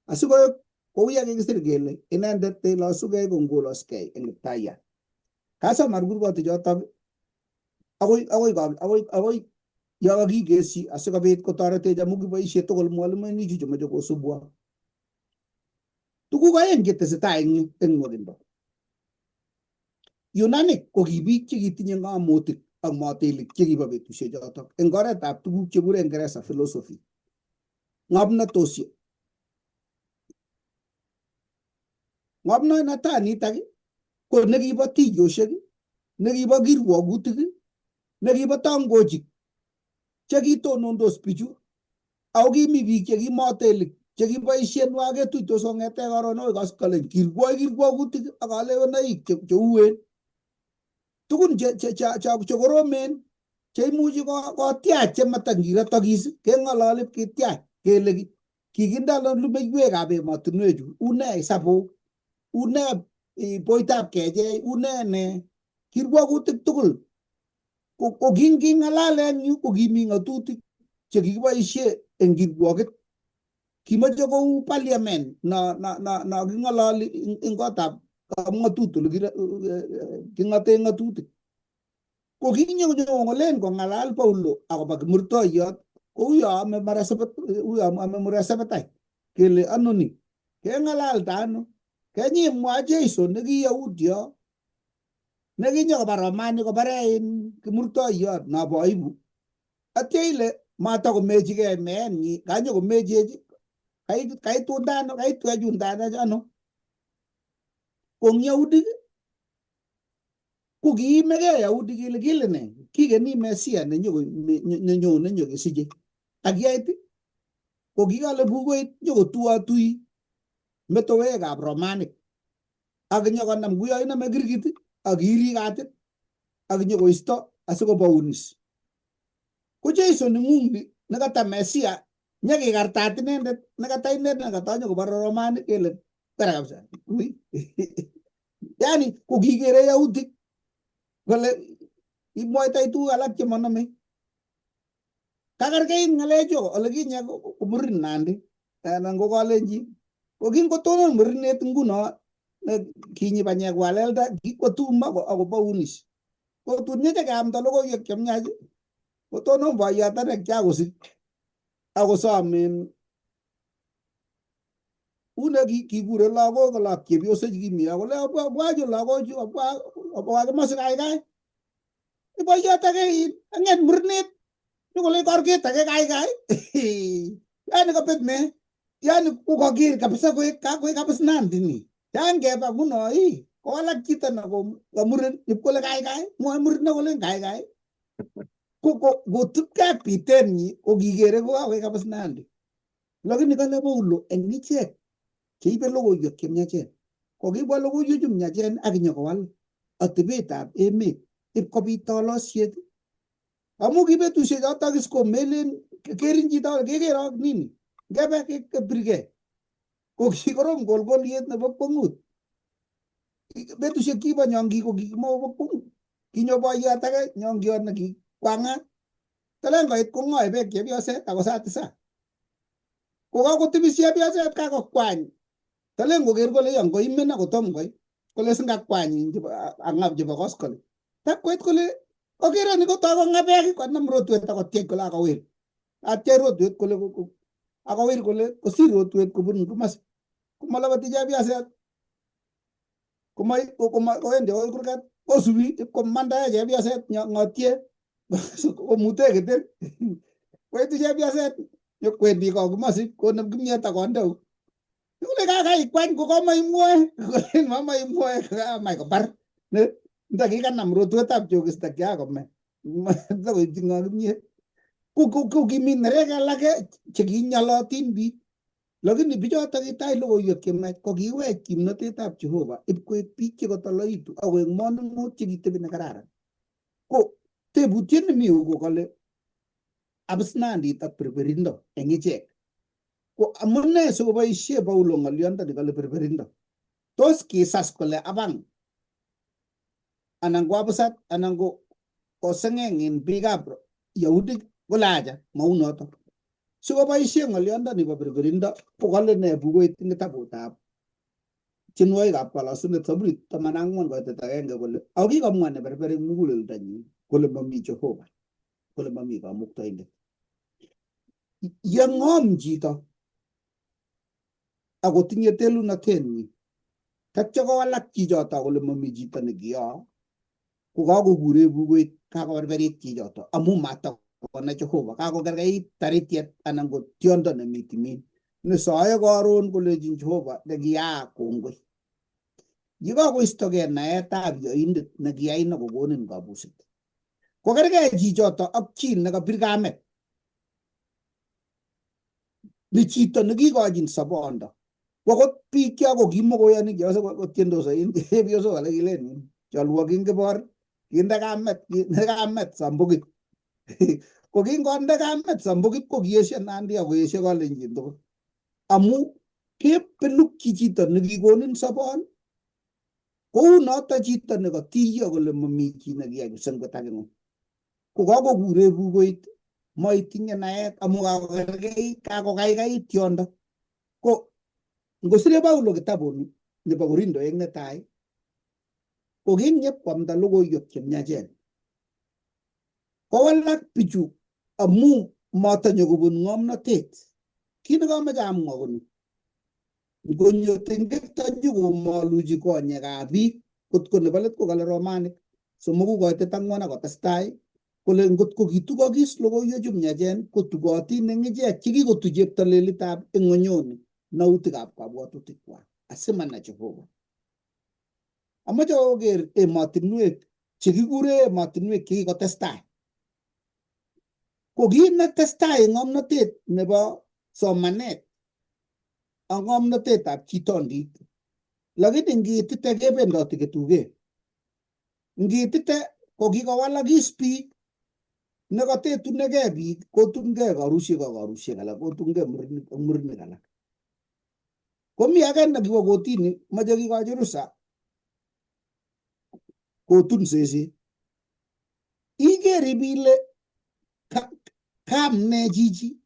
asikoek kou ya kikisir kele inendet neilosugei kongoloskei eng Kiptaiyat. Kasomar kurgotichotok akoi yo kakikesyi asikobit kotoretech amu kiboisie tugul mwalimuinichu chemoche kosubwa. Tuguk aeng chetesetai eng yu eng nwogindo. Yunanik ko ki biik chekitinye ng'amotik ak motelik chekibo betusiechotok eng oretab tuguk chekure Ingeresa philosophy. Ng'omnotosiek. Ng'omnotet nitok ko nekibo tiyoshek, nekibo kirwogutik, nekibo tangochik chekitonondos bichu ako kimi biik chekimotelik chekiboisien waketuitos kong'ete karon akoi koskolen kirwogutik ak kalewenaik cheuen tugun chekoromen cheimuchi kotiach chematangirotokis keng'ololi kitiach kele kikinde lumeiwekab emotinwechu une isabuk une boitab kechei une ne kirwogutik tugul ko king'alale eng yu ko kimi ng'atutik chekikiboisie eng kirwogit kimoche kou parliament na king'ololi eng kotab ng'atutik king'ate ng'atutik ko kinyong'olen kong'alal Paulo akobo kimurtoiyot kou yo ame murasebetai kele anoni keng'alalda ano kenyimwa Jeiso nekiyahudyo nekinyokobar Romani kobare kimurtoiyot nobo aibu atya ile matakomechigei meenyi kanyokomechechi kaitwechundane ano ko Yahudik ko kiimegei Yahudik kile ne kikeni Mesia nenyone nyokesiche ak yait ko kikale bukoit nyokotuatui metowekab Romanik ak nyokonam kuyo iname kirgit ak kiri katit ak nyokoisto asikobaunis ko Jeiso neng'ung nekata Mesia nyekikartat inendet nekata inendet nekata nyokobare Romanik kele bara kabisa yani ko kikere Yahudik kole imwoitoi tuguk alak chemanome kakerkeit ng'alechu ole kinye ko murin Nandi anan ko Kalenjin ko kingotonon murinet nguno kinyi banyek walelda kikwatum akobaunis ko tun nyeche keamda logoiwek chemyach kotonon boiyot ane kyakosik akosomen une kikure lagok kolok chepyosok chekimi akole abwachu lagochu abwa kimasi kaikai boiyot ake ang'et murinet nyokole korket ake kaikai yani kabet ne yani kokakir kabisa koek kabisa Nandi ni yangeba nguno kowalak chito na komuren ipkole kaikai mwoe muren nakole kaikai kotupkei ak bitenyi ko kikere kokakoek kabisa Nandi lakini kale Paulo eng ichek cheibe logoiwek chemyachen kokibwa logoiwek chu myachen ak nyokowal atebetab emet ipkobit tolosiet amu ki betusiek chotok is ko melen kerin chito kekerok nini ngebe kebirgei ko kikorom kolkolyet nebo kwong'ut. Betusiek kibo Nyong'i ko kikimobo kwong'ut. Kinyo boiyot age Nyong'iyot ne kikwang'at. Talen koit kong'oe beek chepyoset ako sait 7. Ko kakotebi chepyoset kakokwany. Talen koker kole yon koimen akotom koi. Kole singakwany ang'ab chebo koskoli. Takwet kole okere ni kotoi kong'aa beek konam rotwet akotiech kole akawir. Atiech rotwet kole akawir kole kosir rotwet kobun komas. Komalabati chepyoset. Kowendi akoi kurgat kosubi ipkomandae chepyoset ng'otie komute keter. Koitu chepyoset nyokwendi ko komasi konem kimyet akonde. Kole kakaikwany ko kamaimwoe. Kole mamaimwoe kamach kobar. Nda kikanam rotwetab chogisto kiakome. Koityi ng'o kimyet. Ko kimi nerek alake chekinyolotin biik. Lakini bichoto kitai logoiwek chemach ko kiwech kimnatetab Jehova ipkoek biik chekotoloitu akoek monung'ot chekitebi nekararan. Ko tebutiet nemi yu ko kole abisnandit ak berberindo eng ichek. Ko amune sikoboisie Paulo ng'olyondoni kole berberindo. Tos kisas kole abang anan ko abusat anan ko sengeng en biikab Yahudik kolaja maunoto. Sikoboisie ng'olyondoni bo berberindo ko kole ne bukuit eng kitabutab Tienwogikab Kalosunet Saburit 14:1 kole ako kikomwa ne berber eng muguleldanyin kole mami Jehova, kole mami Kamuktaindet. Yeng'om chito akotinye telunotenyi tatya kowalak chichoto kole mami chito nekiyo ko kakokure bukuit kakoberberit chichoto amu matakona Jehova, kakokerkeit taritiet anan ko tiondo nemi timin nesoe karon kolejin Jehova nekiyaak kongoi. Yekakoistogei naetab yoindet nekiyai nekokonin kabuset, kokergei chichoto ak chi nekabir kamet ni chito nekikochin sobondo. Wakot biik ko kimokoyoni kotiendos chepyosok alak kilen cholwokyin kibor kinde kamet sambukit. Ko kingonde kamet sambukit ko kiesio Nandi akoesio Kalenjin tugul. Amu kebelukyi chito nekikonin sobon kou noto chito nekatiyo kole mami chi nekiyai kipsengwet age ng'ung. Ko kakokure bukoit maitinye naet amu kakokaikait tiondo. Ko ngosire Paulo kitabuni nebo Korindo eng netai ko kinyep kwamda logoiwek chemyachen. Kowalak bichu amu matanyo kobun ng'omnotet. Kit nekamache amwa koni ngonyo tengektonyi komaluchi konyekab biik kotko nebo let ko kale Romanik 3:4 akotestai kole ngotko kitukokis logoiwechu myachen kotukotin eng ichek chekikotu cheptolelitab ing'onyoni nautikab kabwatutikwak asimana Jehova. Amache oker emotinwek chekikure emotinwek chekikotestai. Ko kiit netestai eng ng'omnotet nebo somanet ak ng'omnotetab chitondit. Lakini ngitite kebendoti ketuge. Ngitite ko kikowalakis biik nekatetunegei biik kotungei karusiek ak karusiek alak kotungei murenik ak murenik alak. Komi age nekiwo kotini mache kikochi rusa kotun seset. Iker ibile kam ne chichi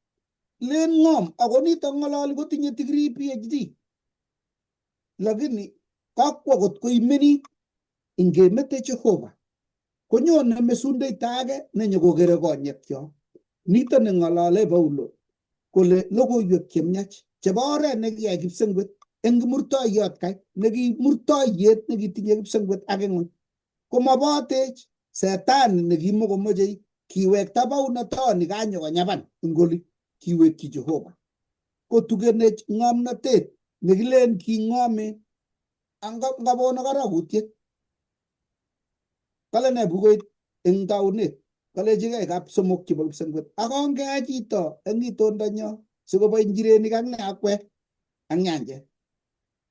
len ng'om ako nito ng'ololi kotinye degree PhD. Lakini kakwo kot koimenit ingemete Jehova konyone mesundeito age nenyokokere konyekyok. Nito neng'olole Paulo kole logoiwek chemyach chebo oret nekiyai kipsengwet eng kimurtoiyot kai nekimurtoiyet nekitinye kipsengwet age ng'ony komabotech setani nekimokomochei kiwekta baunatoni kanyokonyaban ingoli kiwekyi Jehova. Kotukenech ng'omnotet nekilen king'ome ngabono karakutiet. Kale ne bukoit eng taunet kalechigei kap somok chebo kipsengwet akongea chito eng itondonyo sikobo injirenik ak akwek ak nyanjet.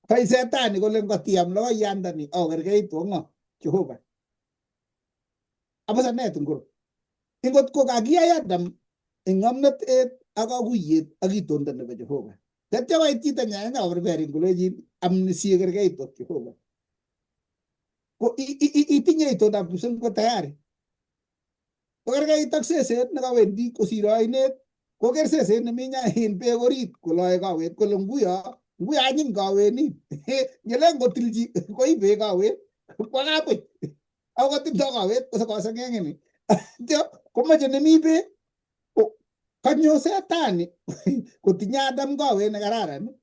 Kai setani kole ngotiam logoiyandani okergeitu ak ng'o Jehova. Abasanet ngoro. Ingot ko kakiyai Adam eng ng'omnotet ak akuyet ak itondo nebo Jehova. Tetya koit chito nyanya koberberin kolejin amnesia kerkeit tot Jehova. Ko itinye itondab kipsengwet tayari. Ko kerkeit ak seset nekawendi kosir oinet, koker seset nemi nyain beek orit koloe kawet kole nguyo anyiny kawenin. Ngele ngotilchi koib beek kawet kwa kapuch. Ako kotindo kawet kosengengeni. Komache nemi beek. Kanyo setani kotinye Adam kawet nekararan.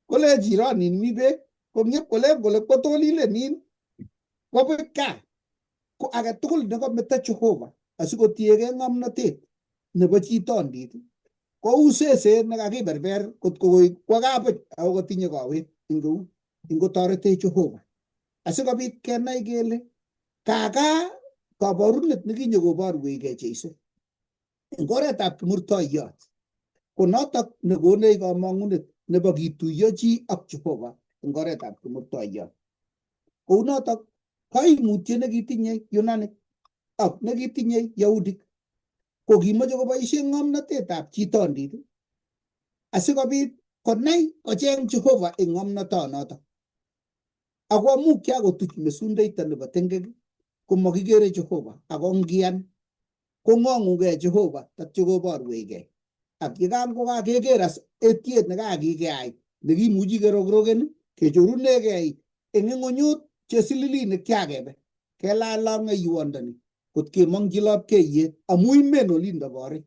Kole jironin mi beek. Kong'ep kole kotolilenin kobek kaa. Ko age tugul nekometo Jehova asikotiegei ng'omnotet nebo chitondit kou seset nekakiberber kot koi kwa kapuch ako kotinye kawet eng eut ingotoretech Jehova. Asikobit kenai kele kaka kabarunet nekinyokoborwechgei Jeiso eng oretab kimurtoiyot ko notok nekonech kamang'unet nebo kituiyo chi ak Jehova eng oretab kimurtoiyot. Kou notok kaimutiet nekitinye Yunanik ak nekitinye Yahudik ko kimache koboisie ng'omnotetab chitondit asikobit konai kocheng Jehova eng ng'omnotonotok. Ako amu kiakotuch mesundeito nebo tengek komakikere Jehova, ako ngiyan kong'ong'ugei Jehova tatyo koborwechgei. Ak yekakeker as etiet nekakikeyai nekimuchi kerokroken kechorunegei eng ng'onyut chesililinik kyakebe kelal lang'eiwondoni kot kemong'chi lapkeiyet amu imen olindo borik.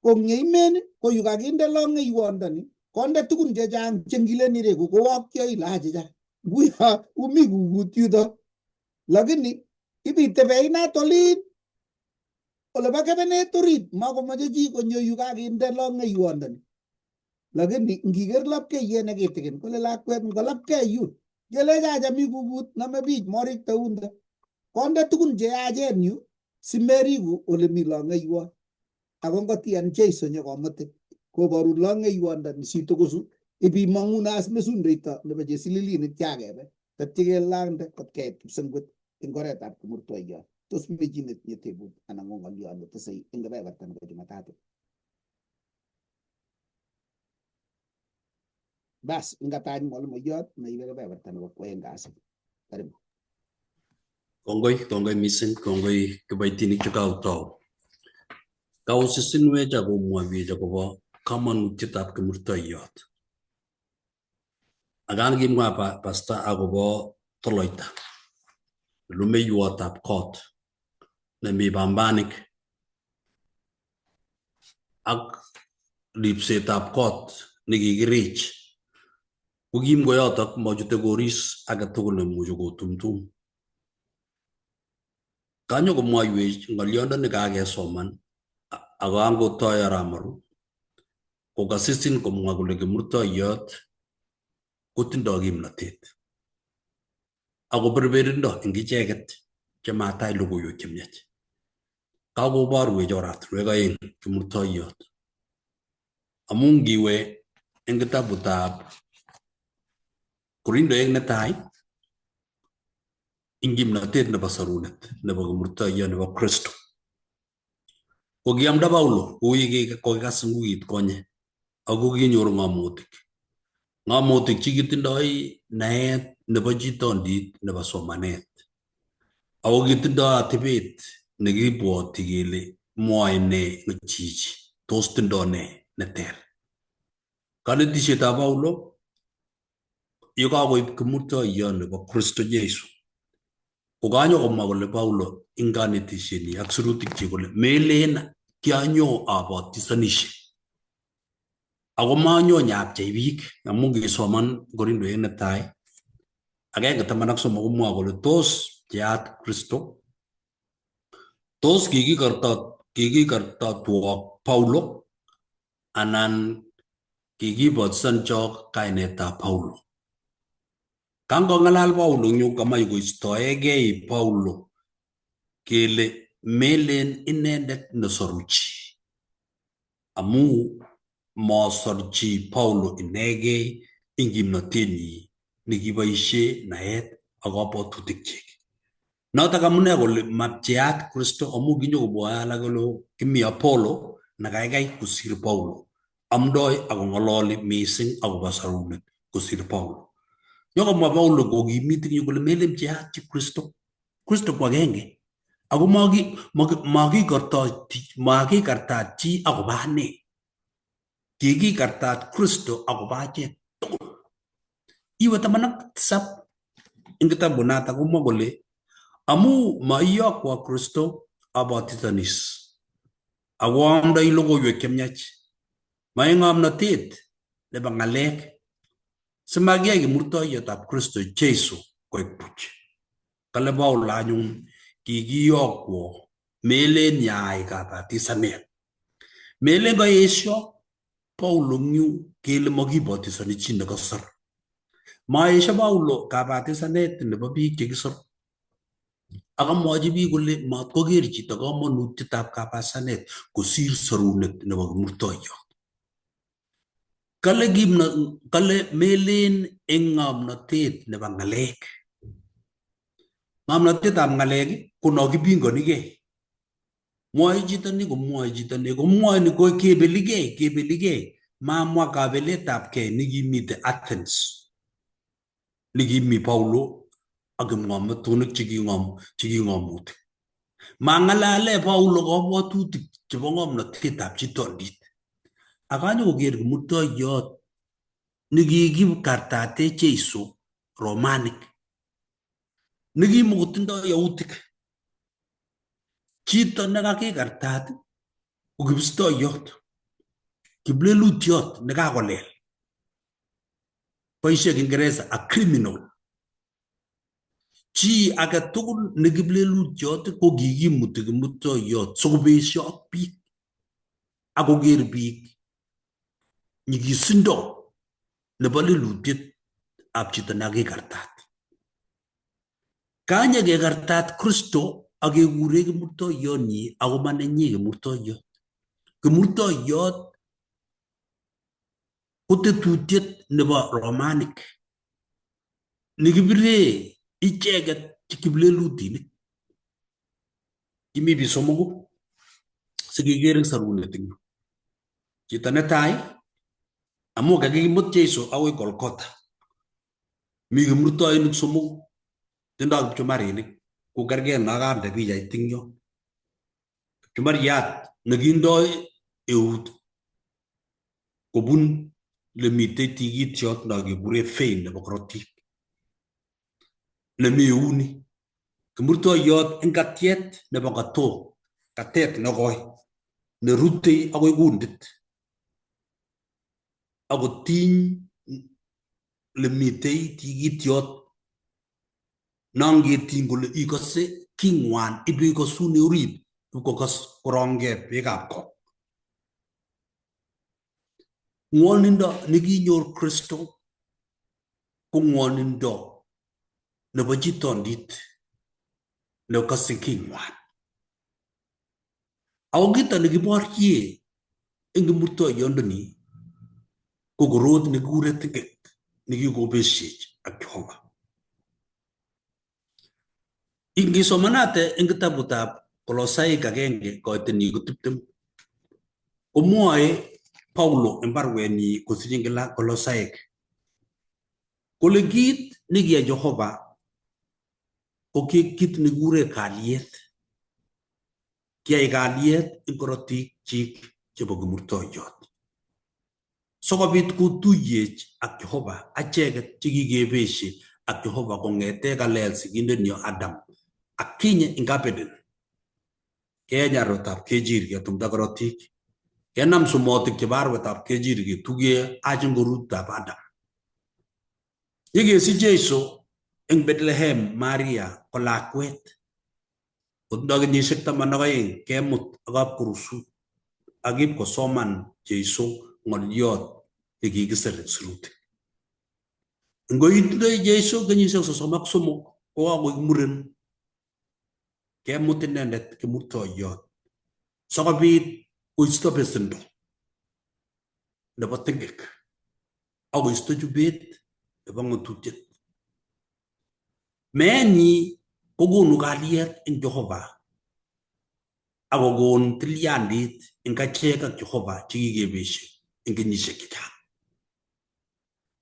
Ko ngeimen ko yu kakinde lang'eiwondoni konde tugun chechang chengileni reku kowokyo ila chechang. Nguyo umi kukut yuto, lakini ibitebe inat olin olebo kebenet orit makomache chi konyo yu kakinde lang'eiwondoni. Lakini ngiker lapkeiyet nekitikin kole lakwet ngolapkei yun kele chacha mi kukut name bich morik taunda konde tugun cheyachen yu simeriku ole mi lang'eiwot. Ako ngotiyan Jeiso nyokomutin koboru lang'eiwondoni sitokosu ibimang'une as mesundeito nebo chesililinik kyakebe tatyo kelangde kot keit kipsengwet eng oretab kimurtoiyot. Tos mi chi netinye tebut anan ko ng'olyon netesei eng kebeberta nebo Jumatatu? Bas ngatany mwalimuiyot neibe kebeberta nebo kwoeng kasi. Karibu. Kongoi missing, kongoi kiboitinik chekautou. Kausisinwech akomwowech akobo kamanutietab kimurtoiyot. Akan kimwa pastor akobo toloita, lumeiwotab kot nemi Pambanik ak ripsetab kot nekikirich. Ko kimkoyotok mochute koris agetugul nemuchi kotumtum. Kanyo komwoiwech ng'olyondoni kakesoman ako angotoi aramaru kokasisin komwa kole kimurtoiyot kotindoi kimnatet ako berberindo eng icheket chematai logoiwek chemiach. Kakoborwech oratinwek oeng kimurtoiyot. Amu ngiwe eng kitabutab Korindoek netai ing kimnatet nebo sarunet nebo kimurtoiyot nebo Kristo ko kiamda Paulo kokikas ngukit konye ako kinyor ng'amotik chikitindoi naet nebo chitondit nebo somanet ako kitindoi atebet nekibwoti kele mwoe ne chichi, tos tindoi ne neter. Kanetisietab Paulo yekakoib kimurtoiyot nebo Kristo Jesu ko kanyo komwa kole Paulo ing kanetisienyi ak sirutikchi kole melen kianyo abatisanishe ako manyo nyapchei biik, amu ngisoman Korindoek netai 1:13 komwoe kole tos pcheat Kristo, tos kikikartatwok Paulo anan kikibatisancho kainetab Paulo. Kangong'alal Paulo eng yu kamach koistoegei Paulo kele melen inendet nesoruchi, amu mosorchi Paulo inegei ing kimnotenyi nekiboisie naet ak kabwatutikchik. Notok amune kole mapcheat Kristo amu kinyokobwoe alak kole kimi Apollo nekaikai kosir Paulo. amdoi ako ngololi mising akobo sarunet kosir Paulo. Yokomwa Paulo kokimit ing yu kole melem cheat chi Kristo. Kristo ko agenge. Ako makikartat chi akobo ane. Kikikartat Kristo akobo achek tugul. Iwe 17 ing kitabu nata komwa kole amu maiyokwo Kristo abatitonis. Ako amdoi logoiwek chemiach. Mae ng'omnotet nebo ng'alek simakiyai kimurtoiyetab Kristo Jesu koek buch. Kale Paulo anyun kikiyokwo melen yaai kabatisanet. Melen kaesyo Paulo ng'yu kele makibatisani chi nekasor. Maesyo Paulo kabatisanet nebo biik chekisor. Akamwochi biik kole matkoker chito kamanutietab kabatisanet kosir sorunet nebo kimurtoiyot. Kale melen eng ng'omnotet nebo ng'alek. Ng'omnotetab ng'alek ko no kipingonikei. Mwoe chito ni komwoe chito ni komwoe ni ko kebeligei. Mamwa kabeletabgei nikimite Athens. Nikimi Paulo ak kipng'omotunik cheking'omutik. Mang'alale Paulo kabwatutik chebo ng'omnotetab chitondit. Akanyo koker kimurtoiyot nikikikartate Jesu Romanik. Nikimokotindoi yautik. Chito nekakikartat ko kipstoiyot. Kiplelutiot nekakolel. Boisie Kiingereza a criminal. Chi age tugul nekiplelutiot ko kikimuti kimurtoiyot sikobesyo ak biik. Akoker biik nyigisindo nebo lelutiet ab chito nekakikartat. Kanye kekartat Kristo akekure kimurtoiyot nyi ako manenyi kimurtoiyot. Kimurtoiyot ko tetutiet nebo Romanik nekibire icheket kiplelutinik. Kimi biik somoku sikekere sarunet eng yu. Chito netai amu kakimut Jesu akoi Golgotha. Mi kimurtoinik somoku tindoi kipchumarinik ko kergei nakande pichait eng yo. Kipchumariat nekindoi eut kobun lemitei tikitiot nakekure vein nebo korotik. Nemi euni. Kimurtoiyot eng katiet nebo katok. Katet nekoi. Nerutei akoi kundit. Akotiny lemitei tikitiot nangetiny kole ikose king'wan ipikosune orit ipkokas korongei beekab ko. Ng'wonindo nekinyor Kristo ko ng'wonindo nebo chitondit nekase king'wan. Ako kito nekiborye eng kimurtoiyondoni ko korot nekikure tinget nekikobeshech ak Jehova. Ingisomanate eng kitabutab Kolosaik 1 koiteni ko 20 komwoe Paulo eng barwenyi kosiryin Kolosaik kole kit nekiyai Jehova ko kit nekikure kalyet. Kiyai kalyet eng korotik chik chebo kimurtoiyot. Sikobit kotuyech ak Jehova acheket chekikebeshe ak Jehova kong'ete kalel sigindenyo Adam akinye eng Eden. Kenyar arwetab kejir ketumda korotik. Kenam sumotik chebo arwetab kejir ketuge achin korutab Adam. Yekesich Jesu eng Bethlehem Maria ko lakwet. Kotindoi kenyisiek 12 kemut ak kapkurusut ak ipkosoman Jesu ng'olyot nekikisir eng sirutik. Ngoitindoi Jesu kenyisiek 33 ko kakoek muren. Kemut inendet kimurtoiyot sikobit koisto besendo nebo tingek ak koisto chubet nebo ng'atutiet. Meenyi kokonu kalyet eng Jehova ak kokon tilyandit eng achek ak Jehova chekikebeshe. eng kenyisiek chechang.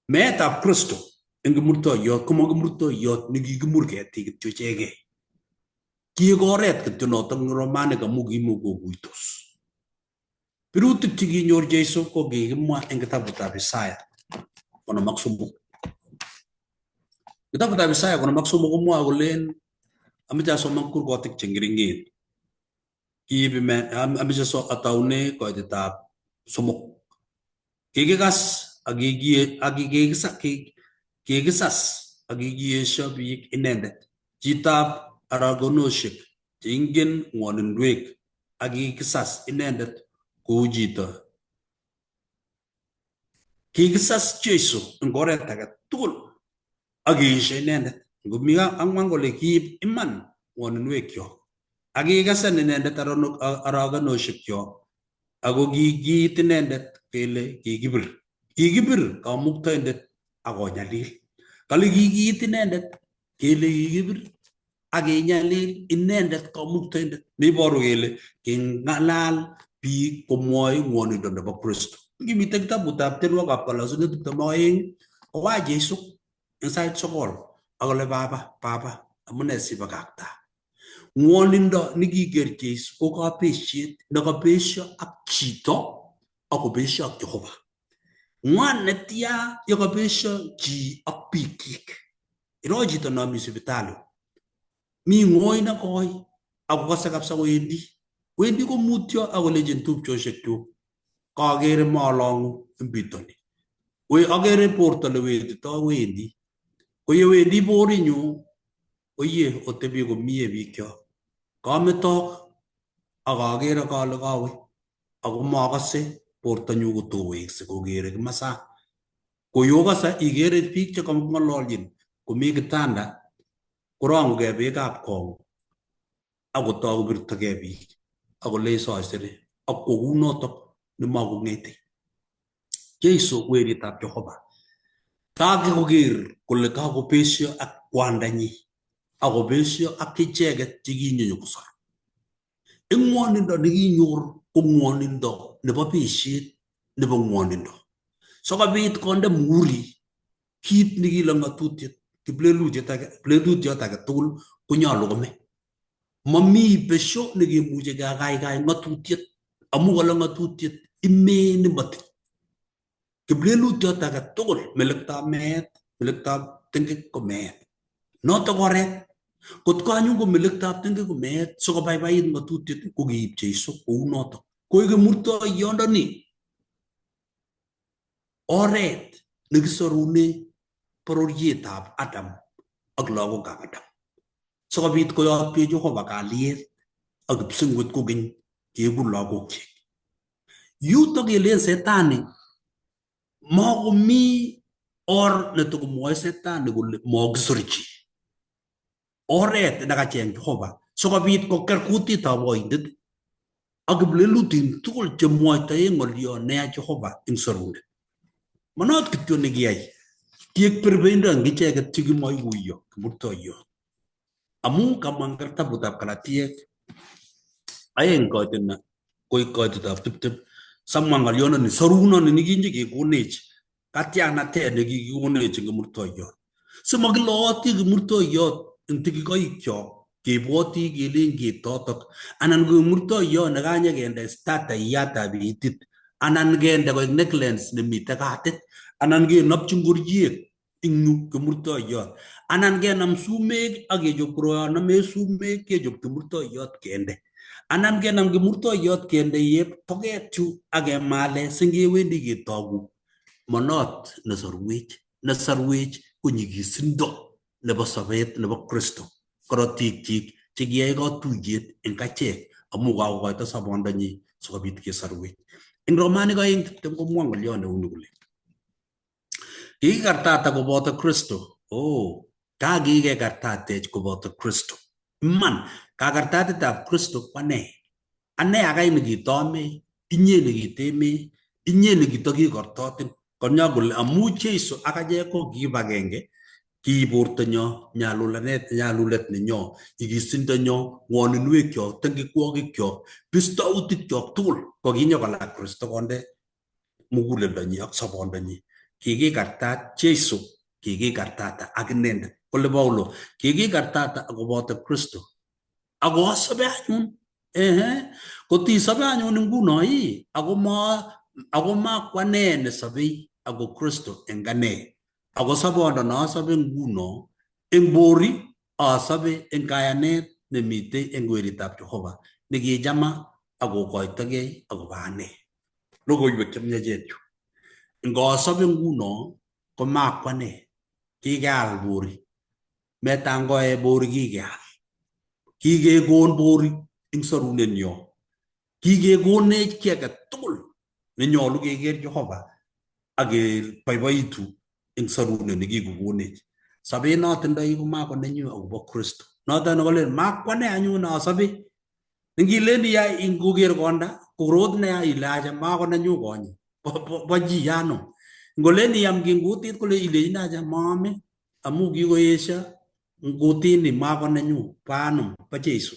Meetab Kristo eng kimurtoiyot ko makimurtoiyot nekikimur ketik kityo ichegei. Kiek oret kityo notok romanik amu kimukokuitos. Birutik chekinyor Jeiso ko kikimwa eng kitabutab Isaya 53. Kitabutab Isaya 53 komwoe kolen amache asoman kurgotik chengeringen. Amache ataune koitetab somok. Kikisas ak kikiesho biik inendet. Chitab aragonoshek cheingen ng'woninwek ak kikisas inendet kou chito. Kikisas Jeiso eng oret age tugul ak keesho inendet. Ngomi angwan kole kiib iman ng'woninwekyok ak kikesan inendet aragonoshekyok ako kikiit inendet kele kikibir kamuktoindet ak konyalil. Kale kikiit inendet kele kikibir ak kenyalil inendet kamuktoindet, neiboru kele king'alal biik komwoe ng'wonindo nebo Kristo. Ngimite kitabutab Tienwokikab Kalosunet 22 kowa Jeiso eng sait 9 akole baba amune sibakakta. Ng'wonindo nekiker Jeiso ko kabesiet nekabesio ak chito akobesio ak Jehova. Ng'wan netya yakabesio chi ak biikchik. Iro chito nami sipitali mi ng'oi nekoi akokose kabisa wendi komutyo akolechin tupchosyekchuk kakere malong'u eng bitoni. Akere borto lewetito wendi. Ko yewendi borinyu oye otebi komie biikchok. Kametok akakere kale kawe ako makase bortonyu kotowekse kokere kimasa. Koyokase ikere biik chekamang'ololchin komi kitanda korong'ugei beekab kong'u akotou kobirtogei biik akole saisere ak kounotok nemakong'ete. Jeiso weritab Jehova kakikoker kole kakobesio ak kwandanyi akobesio ak icheket chekinyonyokosor. Eng ng'wonindo nekinyor ko ng'wonindo nebo besiet nebo ng'wonindo. Sikobit konde muhuri kit nekile ng'atutiet, kiplelutiot age tugul konyolu kome. Mami besio nekemuche kekaikai ng'atutiet amu kale ng'atutiet imeni mati. Kiplelutiot age tugul melektab meet, melektab tengek ko meet. Notok oret. Kot kanyo ko melektab tengek ko meet sikobaibait ng'atutiet ko kiib Jeiso kou notok. Koek kimurtoiyondoni oret nekisorune bororietab Adam ak lagokab Adam. Sikobit koyotwech Jehova kalyet ak kipsengwet kokeny keeku lagokchik. Yutok kelen setani makomi or netokomwoe setani kole makisorchi. Oret nekacheng Jehova sikobit koker kutitab oindet ak kiplelutin tugul chemwoitoe ng'olyo neya Jehova eng sorunet. Manot kityo nekiyai kiek perbeindo eng icheket chekimaikuiyo kimurtoiyot. Amu kamwa eng kitabutab Galatiek 2 koitetab 20 samwa ng'olyondoni sorunoni nikinye kekonech katiaknatet nekikikonech eng kimurtoiyot. Simakilooti kimurtoiyot eng tikikoikyok kebwoti kelen ketotok anan ko kimurtoiyot nekanye kende stataiyatab itit anan kende koek necklace nemite katit anan kenopchi ngoriet eng yu kimurtoiyot anan kenam sumek ak kechop koroyanome sumek kechop kimurtoiyot kende anan kenam kimurtoiyot kende yep toket yu ak kemale singewendi ketogu. Manot nesorwech ko nyigisindo nebo sobet nebo Kristo, korotikchik chekiyai katuyet eng achek amu kakokoito sobondanyi sikobit kesorwech. Eng Romanik 2:20 komwa ng'olyo neuni kole kikikartata koboto Kristo. Kakikekartatech koboto Kristo. Iman, kakartatetab Kristo ko ane. Ane akai nekitome, inye nekiteme, inye nekitokikortotin. Konya kole amu Jeiso ak achek ko kibagenge, ki bortonyo, nyalulet nenyo, nyigisindonyo, ng'woninwekyok, tengekwokikyok, bistautikkyok tugul ko kinyokolak Kristo konde muguleldonyi ak sobondonyi kikikartat Jesu kikikartata ak inendet kole Paulo kikikartata akoboto Kristo ako asobe anyun kotisobe anyun nguno ako makwane nesobe ako Kristo eng ane ako sobondo nosobe nguno eng bori asobe eng kayanet nemitei eng weritab Jehova nekichama akokoitogei akobo ane. Logoiwek chemyachen chu. Ngosobe nguno komakwane kikeal bori metangoe bori kikeal kikekon bori ing sorunenyo kikekonech ki age tugul nenyolu keker Jehova ak keboiboitu ing sorunet nekikokonech. Sobet notindoi komako nenyu akobo Kristo. Noto nekolen makwane anyun asobe. Ngilen iya ingoker konda korot neya ile acha mako nenyu konyi. Bo chi ano. Ngolen iyam kingutit kole ile acha maame amu kikoesha ngutini mako nenyu paano pa Jesu.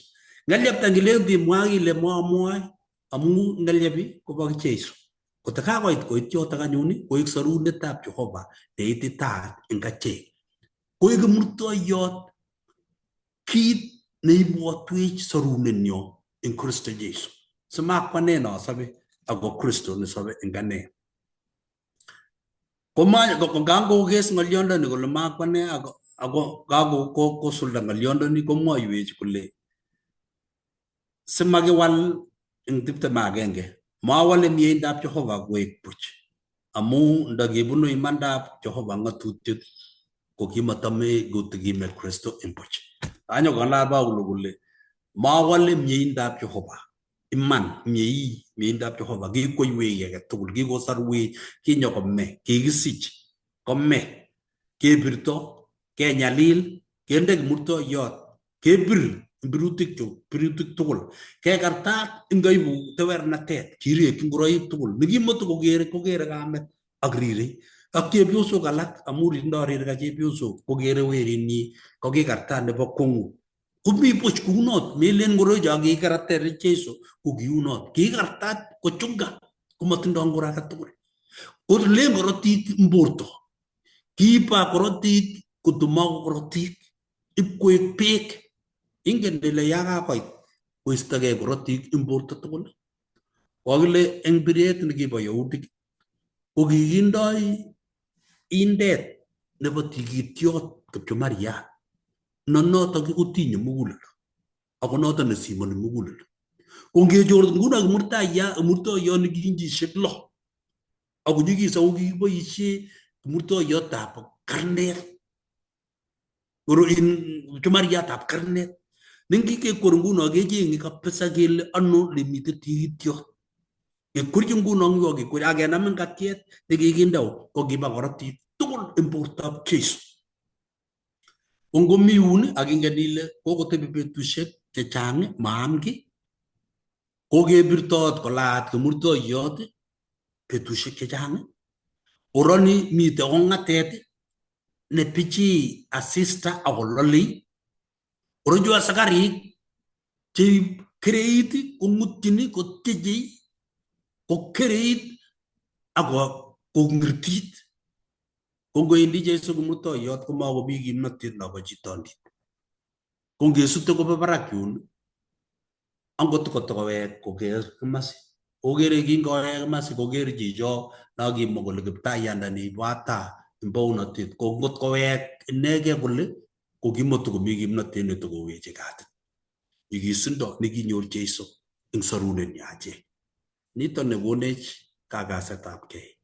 Ngaliepta ngilen timwa ile moamwoe amu ngaliepi kobo Jesu. Kotakakoit koit yotok anyun koik sorunetab Jehova neititaat eng achek. Koik murtoiyot kit neibwotwech sorunenyo eng Kristo Jesu. Simakwane asobe ako Kristo nesobe eng ane. Kokangokes ngolyondoni kole makwane ako kakosulda ngolyondoni komwoiwech kole simakiwal eng 21 mawale miendab Jehova koek buch amu ndakibunu imandab Jehova ngatutiet kokimatame kotikime Kristo eng buch. Anyo kala Paulo kole mawale miendab Jehova iman miendab Jehova kikoiwei age tugul kikosarwei kinyokome kikisich kome kebirto kenyalil kende kimurtoiyot kebir birutik tugul kekartat ingaibu tewernatet kirek ngoroik tugul nekimoto kokere kamet ak rirei ak chepyosok alak amu rindori ka chepyosok kokere werinyi kokikartat nebo kongu komi buch kuunot melen ngoroik cho kikarater Jesu kokiunot kikartat kochunga komatindoi ngoro age tugul kolen korotik mborto kiipa korotik kotumako korotik ipkoek beek. Ingen ile yakakoit koistogei korotik ing borto tugul. Kokile eng biret nekibo Yahudik kokikindoi indet nebo tigityot kipchumariat notok kotinye muguleldo ako notok nesimoni muguleldo. Kongechor nguno kimurtoiyot nekiinjisiek 6 ako nyikis ako kikiboisie kimurtoiyotab karnet kipchumariatab karnet. Nengikekwer nguno kechenye kabisa kele ano lemite tigityot. Kekurchi nguno ngokekwer akenam ngatiet nekikindeu kokiba korotik tugul eng bortab Jesu. Ngomi yun akingen ile kokotebi betusiek chechang maam ki kokebirtot kolaat kimurtoiyot betusiek chechang oroni mite ongatet nepichi asista akololei Oroju asakarik che kereit kongutchini kotiechei ko kereit ako kongirtit kongoendi Jesu kimurtoiyot komakomi kimnotet nobo chitondit. Kongesute koba barak yun angot kotokowek koker kimasi kokere kingowek kimasi kokere chicho nakimwa kole kiptayandani ibwata mbounotet ko ngot kowek inege kole kokimotokomi kimnotet netokoweche katit. Nyigisindo nekinyor Jesu eng sorunenyi achek. Nito nekonech kagasetab kei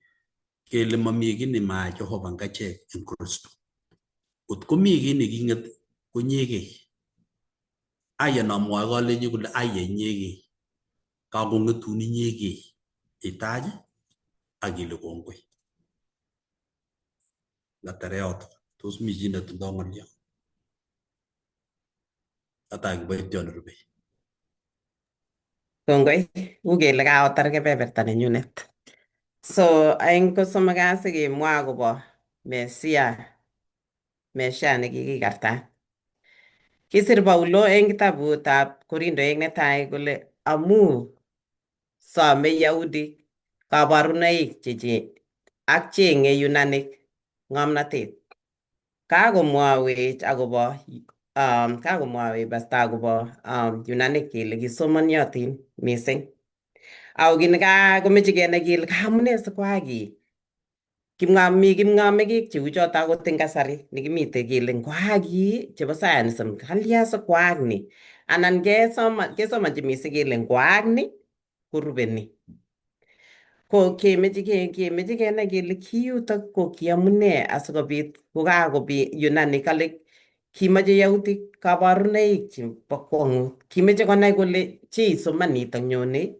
kele mami kiy nemaya Jehova ngachek eng Kristo. Kot komi kiy nekinget konyekei. Aya namwoe kalenji kole aya inyekei. Kakongetun inyekei. Itach akile kongoi. Ngatareyot tos mi chi netindoi ng'olyo. Atakiboityo nerubei. Kongoi, ukele kaotar kebeberta nenyunet. So, eng kosomok kasi kemwa akobo Mesia nekikikartat. Kisir Paulo eng kitabutab Korintoek netai kole amu some Yahudik kabarunoik ak cheng'e yunanik ng'omnotet. Kakomwawech basta akobo yunanik kele kisomoniotin mising. Ako kii nekakomeche kenai kele amune sikwaak kii. Kipng'omekik cheu choto akot eng kasari nekimite kele ngwaak kii chebo science kalya sikwaak ni. Anan kesomanchi mising kele ngwaak ni korube ni. Ko kemeche kenai kele kiyutok ko kiamune asikobit kokakobit yunanik kale kimache yautik kabarunoik chebo kwong'ut. Kimeche konai kole Jeiso manitok nyone.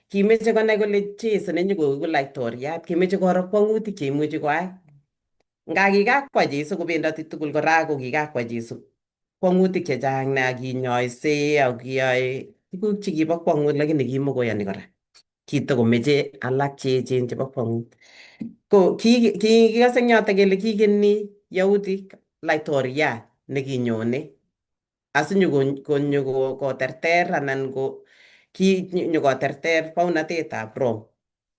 Kimeche konai kole Jeiso nenyikoeku laitoriat. Kimeche koro kwong'utik cheimuchi koai. Nga kikakwa Jeiso kobendoti tugul kora ko kikakwa Jeiso kwong'utik chechang nea kinyoise ak kiyoe tuguk chekibo kwong'ut lakini kimukoyoni kora. Kitokomeche alak cheechen chebo kwong'ut. Ko kikase eng yoto kele kikeni yautik laitoriat nekinyone asinyokoterter anan nyikoterter baunatetab Rome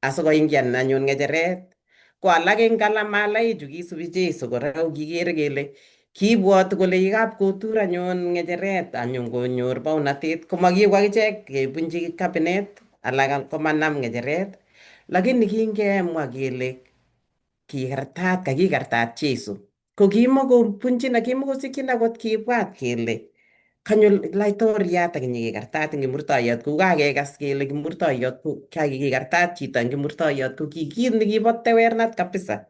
asikoingian anyun ng'echeret. Ko alak eng kalamalaichu kisubi Jeiso kora kikere kele kiibwoti kole yekapkotur anyun ng'echeret anyun konyor baunatet komakiibwa akichek kebunji cabinet alak komanam ng'echeret. Lakini kingemwa kele kakikartat Jeiso ko kimukosikchin akot kibwat kele kanyo laitoriat ak nyikikartat eng kimurtoiyot kou kakekas kele kimurtoiyot ko kakikartat chito eng kimurtoiyot ko kit nekibo tewernat kabisa.